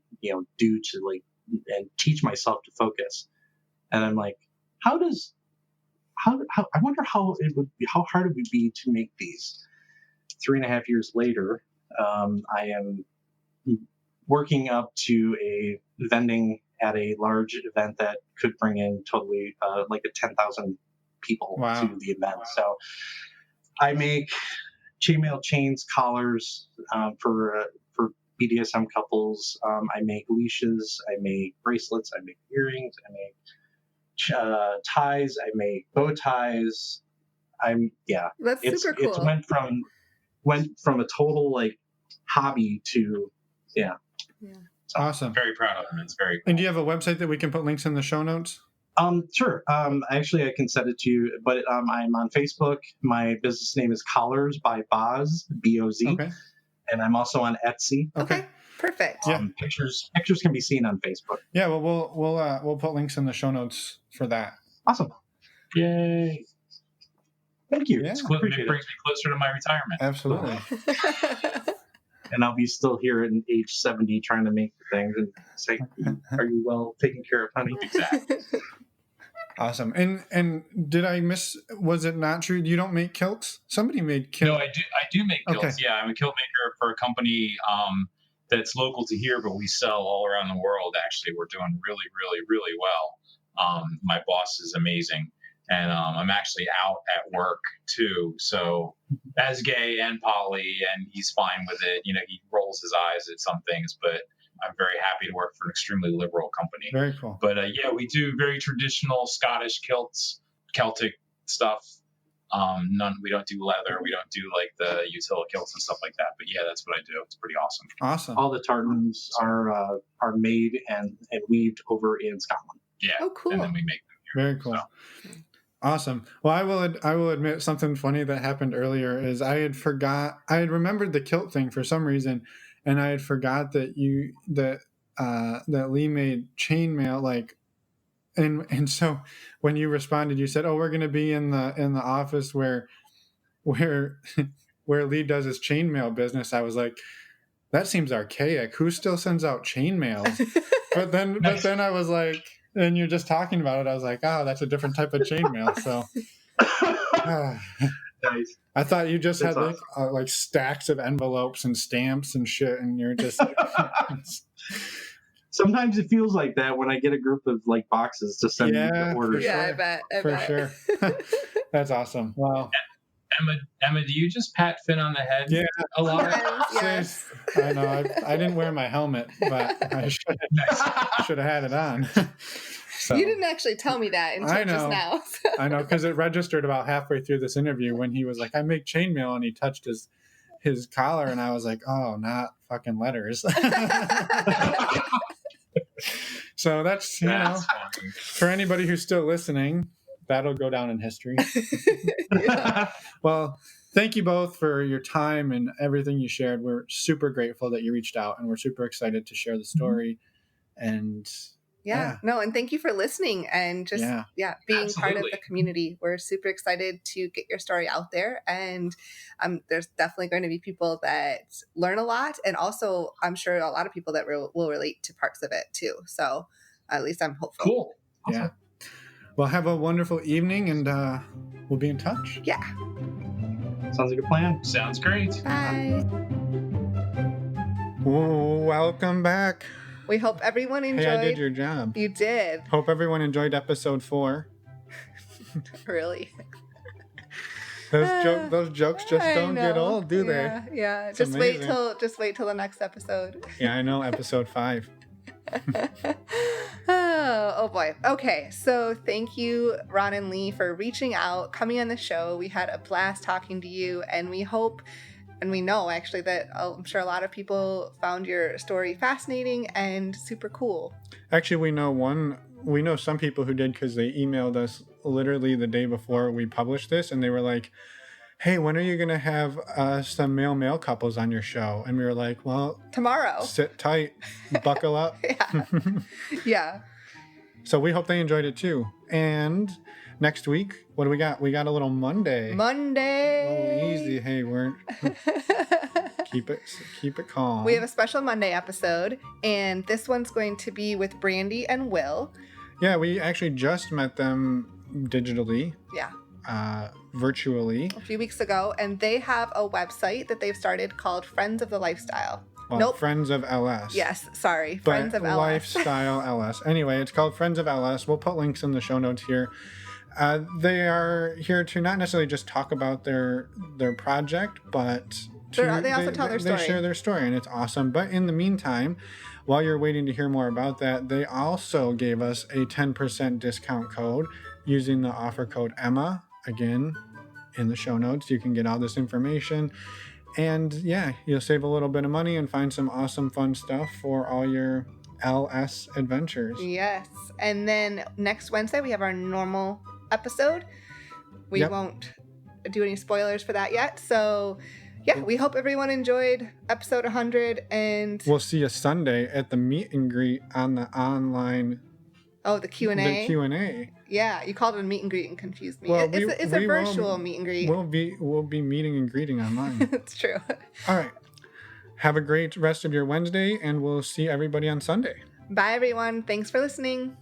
do to and teach myself to focus. And I'm like, how I wonder how hard it would be to make these. 3.5 years later, I am working up to a vending at a large event that could bring in totally like 10,000 people to the event. So I make chainmail chains, collars for BDSM couples. I make leashes. I make bracelets. I make earrings. I make ties. I make bow ties. That's super cool. It went from a total hobby to So awesome. Very proud of him. It's very cool. And do you have a website that we can put links in the show notes? Sure. Actually, I can send it to you, but I'm on Facebook. My business name is Collars by Boz, B-O-Z. Okay. And I'm also on Etsy. Okay. Perfect. Pictures can be seen on Facebook. Yeah. Well, we'll put links in the show notes for that. Awesome. Yay. Thank you. Yeah. It brings me closer to my retirement. Absolutely. And I'll be still here at age 70 trying to make the things and say, are you well taken care of, honey? Exactly. Awesome. And did I miss, was it not true? You don't make kilts? Somebody made kilts. No, I do make kilts. Okay. Yeah, I'm a kilt maker for a company that's local to here, but we sell all around the world. Actually, we're doing really, really, really well. My boss is amazing. And I'm actually out at work too. So as gay and poly, and he's fine with it. He rolls his eyes at some things, but I'm very happy to work for an extremely liberal company. Very cool. But we do very traditional Scottish kilts, Celtic stuff. We don't do leather. We don't do like the utility kilts and stuff like that. But yeah, that's what I do. It's pretty awesome. Awesome. All the tartans are made and weaved over in Scotland. Yeah. Oh, cool. And then we make them here. Very cool. So. Awesome. Well, I will admit something funny that happened earlier is I had remembered the kilt thing for some reason, and I had forgot that that Lee made chainmail like, and so when you responded, you said, "Oh, we're going to be in the office where where Lee does his chainmail business." I was like, that seems archaic. Who still sends out chainmails? But then I was like, and you're just talking about it. I was like, oh, that's a different type of chainmail. So Nice. I thought you just That's had like stacks of envelopes and stamps and shit, and you're just. Sometimes it feels like that when I get a group of like boxes to send Yeah, orders. for Yeah, sure. I bet. For sure. That's awesome. Wow. Emma, do you just pat Finn on the head Yeah. a lot? Yes. I know. I didn't wear my helmet, but I should have had it on. So, You didn't actually tell me that until I know. just now. I know, because it registered about halfway through this interview when he was like, "I make chainmail," and he touched his collar, and I was like, "Oh, not fucking letters." So that's That's funny. for anybody who's still listening, that'll go down in history. Yeah. Well, thank you both for your time and everything you shared. We're super grateful that you reached out, and we're super excited to share the story. And Yeah. No, and thank you for listening and just being part of Absolutely. the community. We're super excited to get your story out there, and there's definitely going to be people that learn a lot, and also I'm sure a lot of people that will relate to parts of it too. So at least I'm hopeful. Cool. Awesome. yeah. Well, have a wonderful evening, and we'll be in touch. Yeah. Sounds like a plan. Sounds great. Bye. Welcome back. We hope everyone enjoyed. Hey, I did your job. You did. Hope everyone enjoyed episode 4. Really. Those jokes just don't get old, do they? Yeah. It's Just amazing. wait till the next episode. Yeah, I know. Episode 5. Oh boy. Okay. So thank you, Ron and Lee, for reaching out, coming on the show. We had a blast talking to you, and we hope and we know actually that I'm sure a lot of people found your story fascinating and super cool. Actually, we know some people who did, because they emailed us literally the day before we published this, and they were like, "Hey, when are you going to have some male couples on your show?" And we were like, "Well, Tomorrow. sit tight, buckle up." Yeah. Yeah. So we hope they enjoyed it too. And next week, what do we got? We got a little Monday. Oh, easy. Hey, we're keep it calm. We have a special Monday episode, and this one's going to be with Brandy and Will. Yeah, we actually just met them digitally. Yeah. Virtually. A few weeks ago, and they have a website that they've started called Friends of the Lifestyle. Well, Nope. Friends of LS. Yes, sorry. But Friends of LS. Lifestyle LS. Anyway, it's called Friends of LS. We'll put links in the show notes here. They are here to not necessarily just talk about their project, but They also tell their story. They share their story, and it's awesome. But in the meantime, while you're waiting to hear more about that, they also gave us a 10% discount code using the offer code Emma. Again, in the show notes, you can get all this information. And yeah, you'll save a little bit of money and find some awesome, fun stuff for all your LS adventures. Yes. And then next Wednesday, we have our normal episode. We won't do any spoilers for that yet. So yeah, we hope everyone enjoyed episode 100. And we'll see you Sunday at the meet and greet on the online. Oh, the Q&A. The Q&A. Yeah, you called it a meet and greet and confused me. Well, It's a virtual meet and greet. We'll be meeting and greeting online. It's true. All right. Have a great rest of your Wednesday, and we'll see everybody on Sunday. Bye, everyone. Thanks for listening.